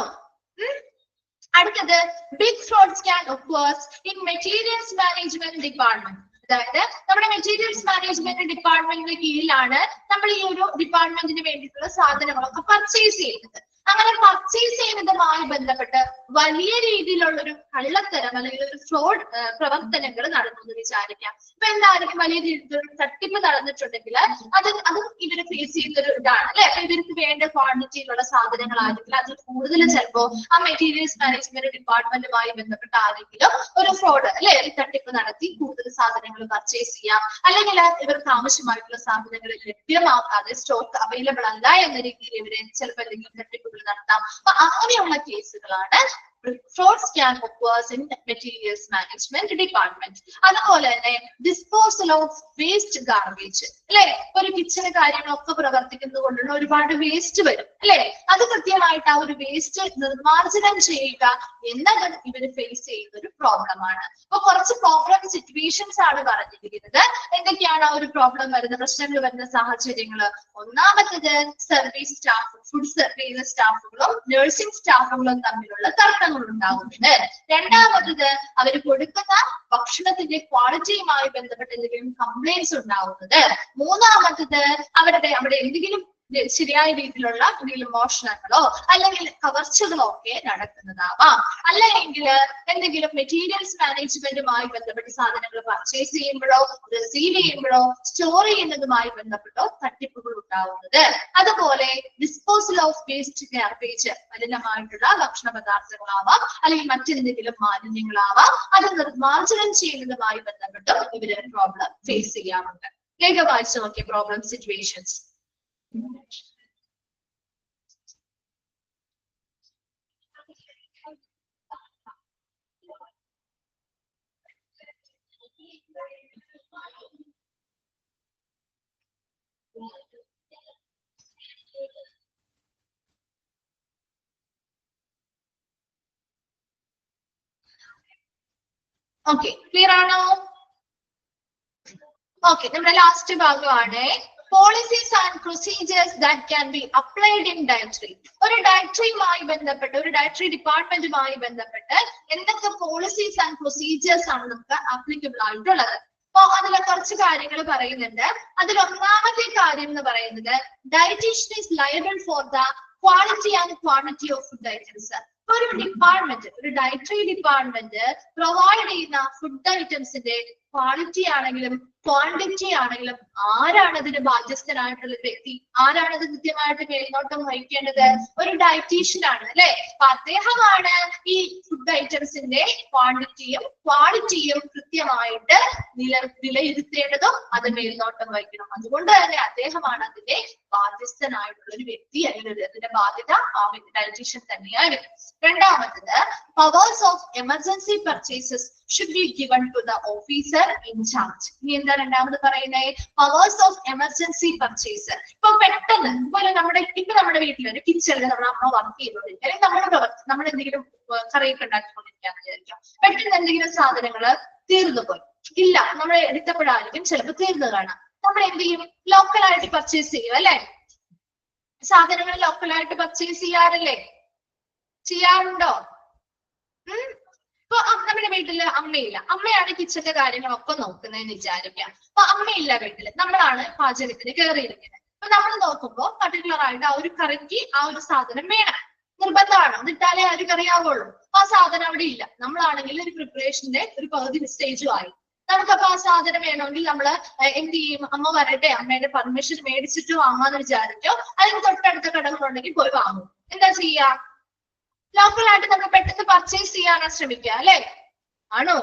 അടുത്തത് big frauds can occur in materials management department. അതായത് നമ്മുടെ മെറ്റീരിയൽസ് മാനേജ്മെന്റ് ഡിപ്പാർട്ട്മെന്റിന്റെ കീഴിലാണ് നമ്മൾ ഈ ഒരു ഡിപ്പാർട്ട്മെന്റിന് വേണ്ടിയിട്ടുള്ള സാധനങ്ങളൊക്കെ പർച്ചേസ് ചെയ്യുന്നത്. അങ്ങനെ പർച്ചേസ് ചെയ്യുന്നതുമായി ബന്ധപ്പെട്ട് വലിയ രീതിയിലുള്ള ഒരു കള്ളത്തരം അല്ലെങ്കിൽ ഒരു ഫ്രോഡ് പ്രവർത്തനങ്ങൾ നടന്നു വിചാരിക്കാം. ഇപ്പൊ എന്തായാലും വലിയ രീതിയിലൊരു തട്ടിപ്പ് നടന്നിട്ടുണ്ടെങ്കിൽ അതും ഇവര് ഫേസ് ചെയ്യുന്ന ഒരു ഇതാണ് അല്ലെ? ഇവർക്ക് വേണ്ട ക്വാണ്ടിറ്റിയിലുള്ള സാധനങ്ങളായിരിക്കില്ല, അതിൽ കൂടുതൽ ചിലപ്പോ ആ മെറ്റീരിയൽസ് മാനേജ്മെന്റ് ഡിപ്പാർട്ട്മെന്റുമായി ബന്ധപ്പെട്ട ആരെങ്കിലും ഒരു ഫ്രോഡ് അല്ലെ, തട്ടിപ്പ് നടത്തി കൂടുതൽ സാധനങ്ങൾ പർച്ചേസ് ചെയ്യാം, അല്ലെങ്കിൽ ഇവർക്ക് ആവശ്യമായിട്ടുള്ള സാധനങ്ങൾ ലഭ്യമാക്കാതെ സ്റ്റോക്ക് അവൈലബിൾ അല്ല എന്ന രീതിയിൽ ഇവര് ചിലപ്പോൾ എന്തെങ്കിലും തട്ടിപ്പുകൾ നടത്താം. അപ്പൊ അങ്ങനെയുള്ള കേസുകളാണ് frauds can occur in materials management department. അതുപോലെ തന്നെ ഡിസ്പോസൽ ഓഫ് വേസ്റ്റ് ഗാർബേജ് അല്ലെ? ഒരു കിച്ചണ് കാര്യങ്ങളൊക്കെ പ്രവർത്തിക്കുന്നത് കൊണ്ടുള്ള ഒരുപാട് വേസ്റ്റ് വരും അല്ലെ? അത് കൃത്യമായിട്ട് ആ ഒരു വേസ്റ്റ് നിർമ്മാർജ്ജനം ചെയ്യുക എന്നത് ഇവര് ഫേസ് ചെയ്യുന്ന ഒരു പ്രോബ്ലം ആണ്. അപ്പൊ കുറച്ച് പ്രോബ്ലം സിറ്റുവേഷൻസ് ആണ് പറഞ്ഞിരിക്കുന്നത്. എന്തൊക്കെയാണ് ആ ഒരു പ്രോബ്ലം വരുന്ന, പ്രശ്നങ്ങൾ വരുന്ന സാഹചര്യങ്ങള്? ഒന്നാമത്തത് സർവീസ് സ്റ്റാഫ്, ഫുഡ് സെർവ് ചെയ്യുന്ന സ്റ്റാഫുകളും നഴ്സിംഗ് സ്റ്റാഫുകളും തമ്മിലുള്ള തർക്കങ്ങൾ ഉണ്ടാകുന്നുണ്ട്. രണ്ടാമത്തത് അവർ കൊടുക്കുന്ന ഭക്ഷണത്തിന്റെ ക്വാളിറ്റിയുമായി ബന്ധപ്പെട്ട് എന്തെങ്കിലും കംപ്ലൈന്റ്സ് ഉണ്ടാവുന്നത്. മൂന്നാമത്തത് അവിടെ എന്തെങ്കിലും ശരിയായ രീതിയിലുള്ള എന്തെങ്കിലും മോഷണങ്ങളോ അല്ലെങ്കിൽ കവർച്ചകളോ ഒക്കെ നടക്കുന്നതാവാം. അല്ലെങ്കിൽ എന്തെങ്കിലും മെറ്റീരിയൽസ് മാനേജ്മെന്റുമായി ബന്ധപ്പെട്ട് സാധനങ്ങൾ പർച്ചേസ് ചെയ്യുമ്പോഴോ റിസീവ് ചെയ്യുമ്പോഴോ സ്റ്റോർ ചെയ്യുന്നതുമായി ബന്ധപ്പെട്ടോ തട്ടിപ്പുകൾ ഉണ്ടാവുന്നത്. അതുപോലെ ഡിസ്പോസൽ ഓഫ് വേസ്റ്റ് ഗാർബേജ്, മലിനമായിട്ടുള്ള ഭക്ഷണ പദാർത്ഥങ്ങളാവാം അല്ലെങ്കിൽ മറ്റെന്തെങ്കിലും മാലിന്യങ്ങളാവാം, അത് നിർമ്മാർജ്ജനം ചെയ്യുന്നതുമായി ബന്ധപ്പെട്ടും ഇവര് പ്രോബ്ലം ഫേസ് ചെയ്യാറുണ്ട്. വേഗം വായിച്ചു നോക്കിയ പ്രോബ്ലം സിറ്റുവേഷൻസ്. ഓക്കെ, ക്ലിയർ ആണോ? ഓക്കെ, നമ്മുടെ ലാസ്റ്റ് ഭാഗമാണ് policies and procedures that can be applied in dietary. ഒരു ഡയറ്ററിയുമായി ബന്ധപ്പെട്ട്, ഒരു ഡയറ്ററി ഡിപ്പാർട്ട്മെന്റുമായി ബന്ധപ്പെട്ട് എന്തൊക്കെ പോളിസീസ് ആൻഡ് പ്രൊസീജിയേഴ്സ് ആണ് നമുക്ക് ആപ്ലിക്കബിൾ ആയിട്ടുള്ളത്? അപ്പൊ അതിലെ കുറച്ച് കാര്യങ്ങൾ പറയുന്നുണ്ട്. അതിൽ ഒന്നാമത്തെ കാര്യം എന്ന് പറയുന്നത് dietitian is liable for the quality and quantity of food items. ഒരു ഡിപ്പാർട്ട്മെന്റ്, ഒരു ഡയറ്ററി ഡിപ്പാർട്ട്മെന്റ് പ്രൊവൈഡ് ചെയ്യുന്ന ഫുഡ് ഐറ്റംസിന്റെ ക്വാളിറ്റി ആണെങ്കിലും ക്വാണ്ടിറ്റി ആണെങ്കിലും ആരാണ് അതിന് ബാധ്യസ്ഥനായിട്ടുള്ള വ്യക്തി, ആരാണ് അത് കൃത്യമായിട്ട് മേൽനോട്ടം വഹിക്കേണ്ടത്? ഒരു ഡയറ്റീഷ്യൻ ആണ് അല്ലെ. അപ്പൊ അദ്ദേഹമാണ് ഈ ഫുഡ് ഐറ്റംസിന്റെ ക്വാണ്ടിറ്റിയും ക്വാളിറ്റിയും കൃത്യമായിട്ട് വിലയിരുത്തേണ്ടതും അത് മേൽനോട്ടം വഹിക്കണം. അതുകൊണ്ട് തന്നെ അദ്ദേഹമാണ് അതിന്റെ ബാധ്യസ്ഥനായിട്ടുള്ള ഒരു വ്യക്തി, അല്ലെങ്കിൽ അതിന്റെ ബാധ്യത ആ ഡയറ്റീഷ്യൻ തന്നെയാണ്. രണ്ടാമത്തത്, powers of emergency purchases should be given to the officer in charge. ഇനി എന്താ രണ്ടാമത് പറയുന്നത്? Powers of emergency purchase. ഇപ്പൊ പെട്ടെന്ന് നമ്മുടെ വീട്ടിൽ ഒരു കിച്ചണിൽ നമ്മുടെ അമ്മ വർക്ക് ചെയ്തോണ്ടിരിക്കുക, അല്ലെങ്കിൽ നമ്മൾ എന്തെങ്കിലും കറിയൊക്കെ ഉണ്ടാക്കിക്കൊണ്ടിരിക്കാന്ന് വിചാരിക്കാം. പെട്ടെന്ന് എന്തെങ്കിലും സാധനങ്ങള് തീർന്നു പോയി, ഇല്ല നമ്മൾ എടുത്തപ്പോഴായിരിക്കും ചിലപ്പോൾ തീർന്നു കാണാം. നമ്മൾ എന്ത് ചെയ്യും? ലോക്കലായിട്ട് പർച്ചേസ് ചെയ്യും അല്ലെ. സാധനങ്ങൾ ലോക്കലായിട്ട് പർച്ചേസ് ചെയ്യാറില്ലേ? ചെയ്യാറുണ്ടോ? ഇപ്പൊ നമ്മുടെ വീട്ടില് അമ്മയില്ല, അമ്മയാണ് കിച്ചന്റെ കാര്യങ്ങളൊക്കെ നോക്കുന്നതെന്ന് വിചാരിക്കാം. അപ്പൊ അമ്മയില്ല വീട്ടില്, നമ്മളാണ് പാചകത്തിന് കയറിയിരിക്കുന്നത്. അപ്പൊ നമ്മൾ നോക്കുമ്പോൾ പർട്ടിക്കുലർ ആയിട്ട് ആ ഒരു കറിക്ക് ആ ഒരു സാധനം വേണം, നിർബന്ധമാണ്, എന്നിട്ടാലേ ആ ഒരു കറി ആവുള്ളൂ. ആ സാധനം അവിടെ ഇല്ല. നമ്മളാണെങ്കിൽ ഒരു പ്രിപ്പറേഷന്റെ ഒരു പകുതി സ്റ്റേജും ആയി. നമുക്കപ്പോ ആ സാധനം വേണമെങ്കിൽ നമ്മൾ എന്ത് ചെയ്യും? അമ്മ വരട്ടെ, അമ്മയുടെ പെർമിഷൻ മേടിച്ചിട്ട് വാങ്ങാന്ന് വിചാരിച്ചോ, അല്ലെങ്കിൽ തൊട്ടടുത്ത കടകളുണ്ടെങ്കിൽ പോയി വാങ്ങും. എന്താ ചെയ്യാ? ലോക്കലായിട്ട് നമ്മൾ പെട്ടെന്ന് പർച്ചേസ് ചെയ്യാനാണ് ശ്രമിക്കുക അല്ലെ? ആണോ?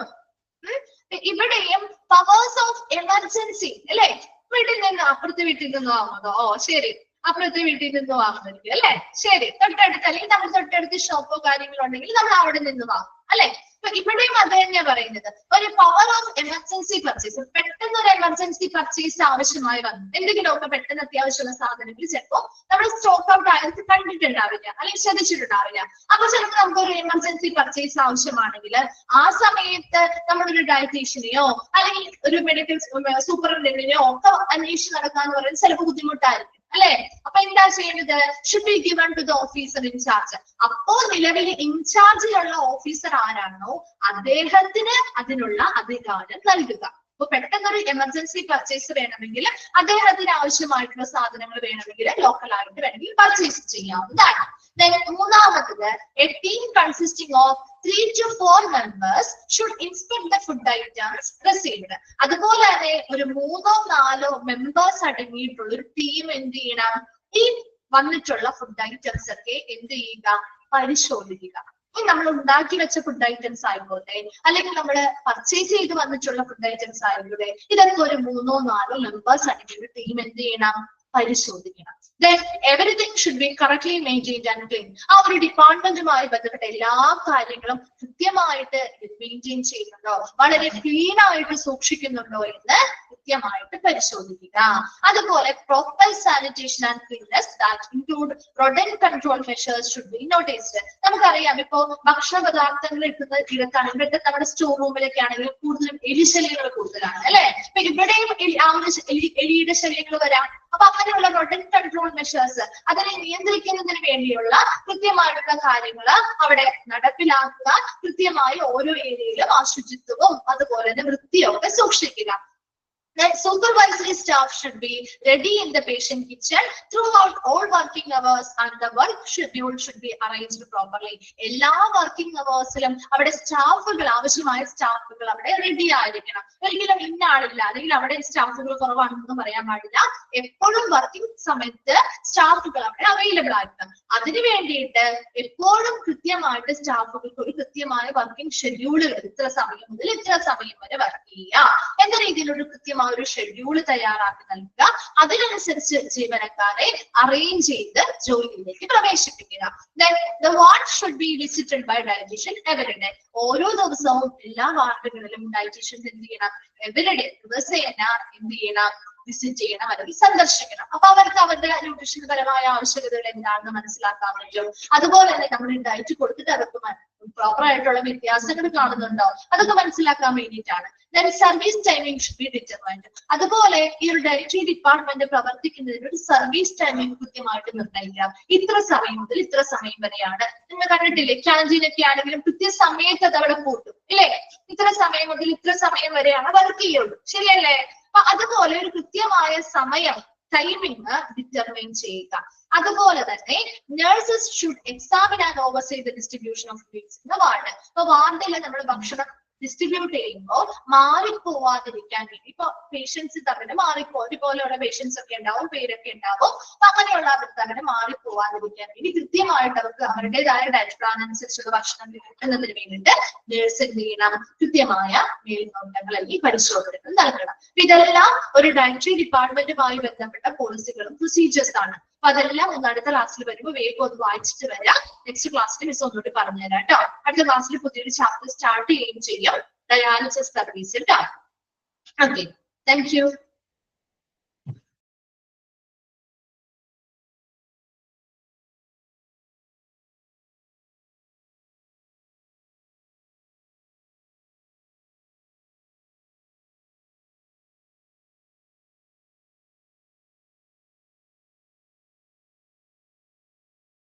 ഇവിടെയും പവേഴ്സ് ഓഫ് എമർജൻസി അല്ലെ. വീട്ടിൽ നിന്ന് അപ്പുറത്തെ വീട്ടിൽ നിന്ന് വാങ്ങുന്നതോ? ഓ ശരി, അപ്പുറത്തെ വീട്ടിൽ നിന്ന് വാങ്ങുന്നതായിരിക്കും അല്ലെ. ശരി, തൊട്ടടുത്ത് അല്ലെങ്കിൽ നമ്മൾ തൊട്ടടുത്ത് ഷോപ്പോ കാര്യങ്ങളോ ഉണ്ടെങ്കിൽ നമ്മൾ അവിടെ നിന്ന് വാങ്ങും അല്ലെ. അപ്പൊ ഇവിടെയും അത് തന്നെയാ പറയുന്നത്, ഒരു പവർ ഓഫ് എമർജൻസി പർച്ചേസ്. പെട്ടെന്ന് ഒരു എമർജൻസി പർച്ചേസ് ആവശ്യമായി വന്നു, എന്തെങ്കിലുമൊക്കെ പെട്ടെന്ന് അത്യാവശ്യമുള്ള സാധനങ്ങൾ ചിലപ്പോൾ നമ്മൾ സ്റ്റോക്ക് ഔട്ട് ആയത് കണ്ടിട്ടുണ്ടാവില്ല, അല്ലെങ്കിൽ ശ്രദ്ധിച്ചിട്ടുണ്ടാവില്ല. അപ്പൊ ചിലപ്പോൾ നമുക്കൊരു എമർജൻസി പർച്ചേസ് ആവശ്യമാണെങ്കിൽ ആ സമയത്ത് നമ്മളൊരു ഡയറ്റീഷ്യനെയോ അല്ലെങ്കിൽ ഒരു മെഡിക്കൽ സൂപ്പറിന്റെയോ ഒക്കെ അന്വേഷിച്ച് നടക്കാന്ന് പറയുന്നത് ചിലപ്പോൾ ബുദ്ധിമുട്ടായിരിക്കും അല്ലെ. അപ്പൊ എന്താ ചെയ്യേണ്ടത്? Should be given to the officer in charge. അപ്പോ നിലവിൽ ഇൻചാർജിലുള്ള ഓഫീസർ ആരാണോ അദ്ദേഹത്തിന് അതിനുള്ള അധികാരം നൽകുക. അപ്പൊ പെട്ടെന്നൊരു എമർജൻസി പർച്ചേസ് വേണമെങ്കിൽ, അദ്ദേഹത്തിന് ആവശ്യമായിട്ടുള്ള സാധനങ്ങൾ വേണമെങ്കിൽ ലോക്കലായിട്ട് വേണമെങ്കിൽ പർച്ചേസ് ചെയ്യാവുന്നതാണ്. മൂന്നാമത്തത്, a team consisting of 3 to 4 members should inspect the food items received. അതുപോലെ തന്നെ ഒരു 3-4 മെമ്പേഴ്സ് അടങ്ങിയിട്ടുള്ള ഒരു ടീം എന്ത് ചെയ്യണം? ഈ വന്നിട്ടുള്ള ഫുഡ് ഐറ്റംസ് ഒക്കെ എന്ത് ചെയ്യുക? പരിശോധിക്കുക. നമ്മൾ ഉണ്ടാക്കി വെച്ച ഫുഡ് ഐറ്റംസ് ആയിക്കോട്ടെ, അല്ലെങ്കിൽ നമ്മൾ പർച്ചേസ് ചെയ്ത് വന്നിട്ടുള്ള ഫുഡ് ഐറ്റംസ് ആയിക്കോട്ടെ, ഇതൊക്കെ ഒരു 3-4 മെമ്പേഴ്സ് അടങ്ങിയ ടീം എന്ത് ചെയ്യണം? പരിശോധിക്കണം. Then everything should be correctly maintained and clean. ആ ഒരു ഡിപ്പാർട്ട്മെന്റുമായി ബന്ധപ്പെട്ട എല്ലാ കാര്യങ്ങളും കൃത്യമായിട്ട് മെയിൻറ്റെയിൻ ചെയ്യുന്നുണ്ടോ, വളരെ ക്ലീൻ ആയിട്ട് സൂക്ഷിക്കുന്നുണ്ടോ എന്ന് കൃത്യമായിട്ട് പരിശോധിക്കുക. അതുപോലെ proper sanitation and cleanness that include rodent control measures should be noticed. നമുക്കറിയാം, ഇപ്പോ ഭക്ഷണ പദാർത്ഥങ്ങൾ ഇട്ടുന്ന ഇടത്താണെങ്കിൽ നമ്മുടെ സ്റ്റോർ റൂമിലൊക്കെ ആണെങ്കിൽ കൂടുതലും എലിശല്യങ്ങൾ കൂടുതലാണ് അല്ലെ. അപ്പൊ ഇവിടെയും എലിയുടെ ശല്യങ്ങൾ വരാം. അപ്പൊ അങ്ങനെയുള്ള rodent control മെഷേഴ്സ്, അതിനെ നിയന്ത്രിക്കുന്നതിന് വേണ്ടിയുള്ള കൃത്യമായിട്ടുള്ള കാര്യങ്ങൾ അവിടെ നടപ്പിലാക്കുക. കൃത്യമായി ഓരോ ഏരിയയിലും ആ ശുചിത്വവും അതുപോലെ തന്നെ വൃത്തിയൊക്കെ സൂക്ഷിക്കുക. Then supervisory staff should be ready in the patient kitchen throughout all working hours and the work schedule should be arranged properly. എല്ലാ വർക്കിംഗ് അവേഴ്സിലും അവിടെ സ്റ്റാഫുകൾ, ആവശ്യമായ സ്റ്റാഫുകൾ അവിടെ റെഡി ആയിരിക്കണം. ഒരിക്കലും ഇന്ന ആളില്ല അല്ലെങ്കിൽ അവിടെ സ്റ്റാഫുകൾ കുറവാണെന്ന് പറയാൻ പാടില്ല. എപ്പോഴും വർക്കിംഗ് സമയത്ത് സ്റ്റാഫുകൾ അവിടെ അവൈലബിൾ ആയിരിക്കണം. അതിനു വേണ്ടിയിട്ട് എപ്പോഴും കൃത്യമായിട്ട് സ്റ്റാഫുകൾക്ക് ഒരു കൃത്യമായ വർക്കിംഗ് ഷെഡ്യൂളുകൾ, ഇത്ര സമയം മുതൽ ഇത്ര സമയം വരെ വർക്ക് ചെയ്യുക എന്ന രീതിയിലൊരു കൃത്യമായ ഒരു ഷെഡ്യൂൾ തയ്യാറാക്കി നൽകുക. അതിനനുസരിച്ച് ജീവനക്കാരെ അറേഞ്ച് ചെയ്ത് ജോലിയിലേക്ക് പ്രവേശിപ്പിക്കുക. Then the ward should be visited by dietitian every day. ഓരോ ദിവസവും എല്ലാ വാർഡുകളിലും ഡയറ്റീഷ്യൻസ് എന്ത് ചെയ്യണം? എവരിഡേ, ദിവസേന എന്ത് ചെയ്യണം? വിസിറ്റ് ചെയ്യണം അല്ലെങ്കിൽ സന്ദർശിക്കണം. അപ്പൊ അവർക്ക് അവരുടെ ന്യൂട്രീഷൻ പരമായ ആവശ്യകതകൾ എന്താണെന്ന് മനസ്സിലാക്കാൻ പറ്റും. അതുപോലെ തന്നെ നമ്മൾ ഡയറ്റ് കൊടുത്തിട്ട് അവർക്ക് പ്രോപ്പർ ആയിട്ടുള്ള വ്യത്യാസങ്ങൾ കാണുന്നുണ്ടോ അതൊക്കെ മനസ്സിലാക്കാൻ വേണ്ടിയിട്ടാണ്. Then service timing should be determined. അതുപോലെ ഈ ഒരു ഡയറ്ററി ഡിപ്പാർട്ട്മെന്റ് പ്രവർത്തിക്കുന്നതിന് ഒരു സർവീസ് ടൈമിംഗ് കൃത്യമായിട്ട് നിർണ്ണയിക്കാം. ഇത്ര സമയം മുതൽ ഇത്ര സമയം വരെയാണ്. നിങ്ങൾ കണ്ടിട്ടില്ലേ, ക്യാൻറ്റീനൊക്കെ ആണെങ്കിലും കൃത്യസമയത്ത് അത് അവിടെ കൂട്ടും ഇല്ലേ? ഇത്ര സമയം മുതൽ ഇത്ര സമയം വരെയാണ് വർക്ക് ചെയ്യുള്ളൂ, ശരിയല്ലേ? അപ്പൊ അതുപോലെ ഒരു കൃത്യമായ സമയം, ടൈമിംഗ് ഡിറ്റർമൈൻ ചെയ്യുക. അതുപോലെ തന്നെ nurses should examine and oversee the distribution of foods in the ward. അപ്പൊ വാർഡിൽ നമ്മൾ ഭക്ഷണം ഡിസ്ട്രിബ്യൂട്ട് ചെയ്യുമ്പോൾ മാറിപ്പോവാതിരിക്കാൻ വേണ്ടി, ഇപ്പൊ പേഷ്യൻസ് തമ്മിൽ ഒരുപോലെയുള്ള പേഷ്യൻസ് ഒക്കെ ഉണ്ടാവും, പേരൊക്കെ ഉണ്ടാവും. അപ്പൊ അങ്ങനെയുള്ളവർ തമ്മിൽ മാറിപ്പോവാതിരിക്കാൻ വേണ്ടി കൃത്യമായിട്ട് അവർക്ക് അവരുടേതായ ഡയറ്റ് പ്ലാൻ അനുസരിച്ചുള്ള ഭക്ഷണം കിട്ടുന്നതിന് വേണ്ടിയിട്ട് നേഴ്സ് എന്ത് ചെയ്യണം, കൃത്യമായ മേൽനോട്ടങ്ങൾ അല്ലെങ്കിൽ പരിശോധനകൾ നൽകണം. ഇതെല്ലാം ഒരു ഡയറ്ററി ഡിപ്പാർട്ട്മെന്റുമായി ബന്ധപ്പെട്ട പോളിസികളും പ്രൊസീജിയേഴ്സ് ആണ്. അപ്പൊ അതെല്ലാം ഒന്ന് അടുത്ത ക്ലാസ്സിൽ വരുമ്പോൾ വേഗം ഒന്ന് വായിച്ചിട്ട് വരാം. നെക്സ്റ്റ് ക്ലാസ്സിൽ മിസ് ഒന്നുകൂടി പറഞ്ഞുതരാം കേട്ടോ. അടുത്ത ക്ലാസ്സിൽ പുതിയൊരു ചാപ്റ്റർ സ്റ്റാർട്ട് ചെയ്യുകയും ചെയ്യും, ഡയാലിസിസ് സർവീസ് കേട്ടോ. Okay, thank you.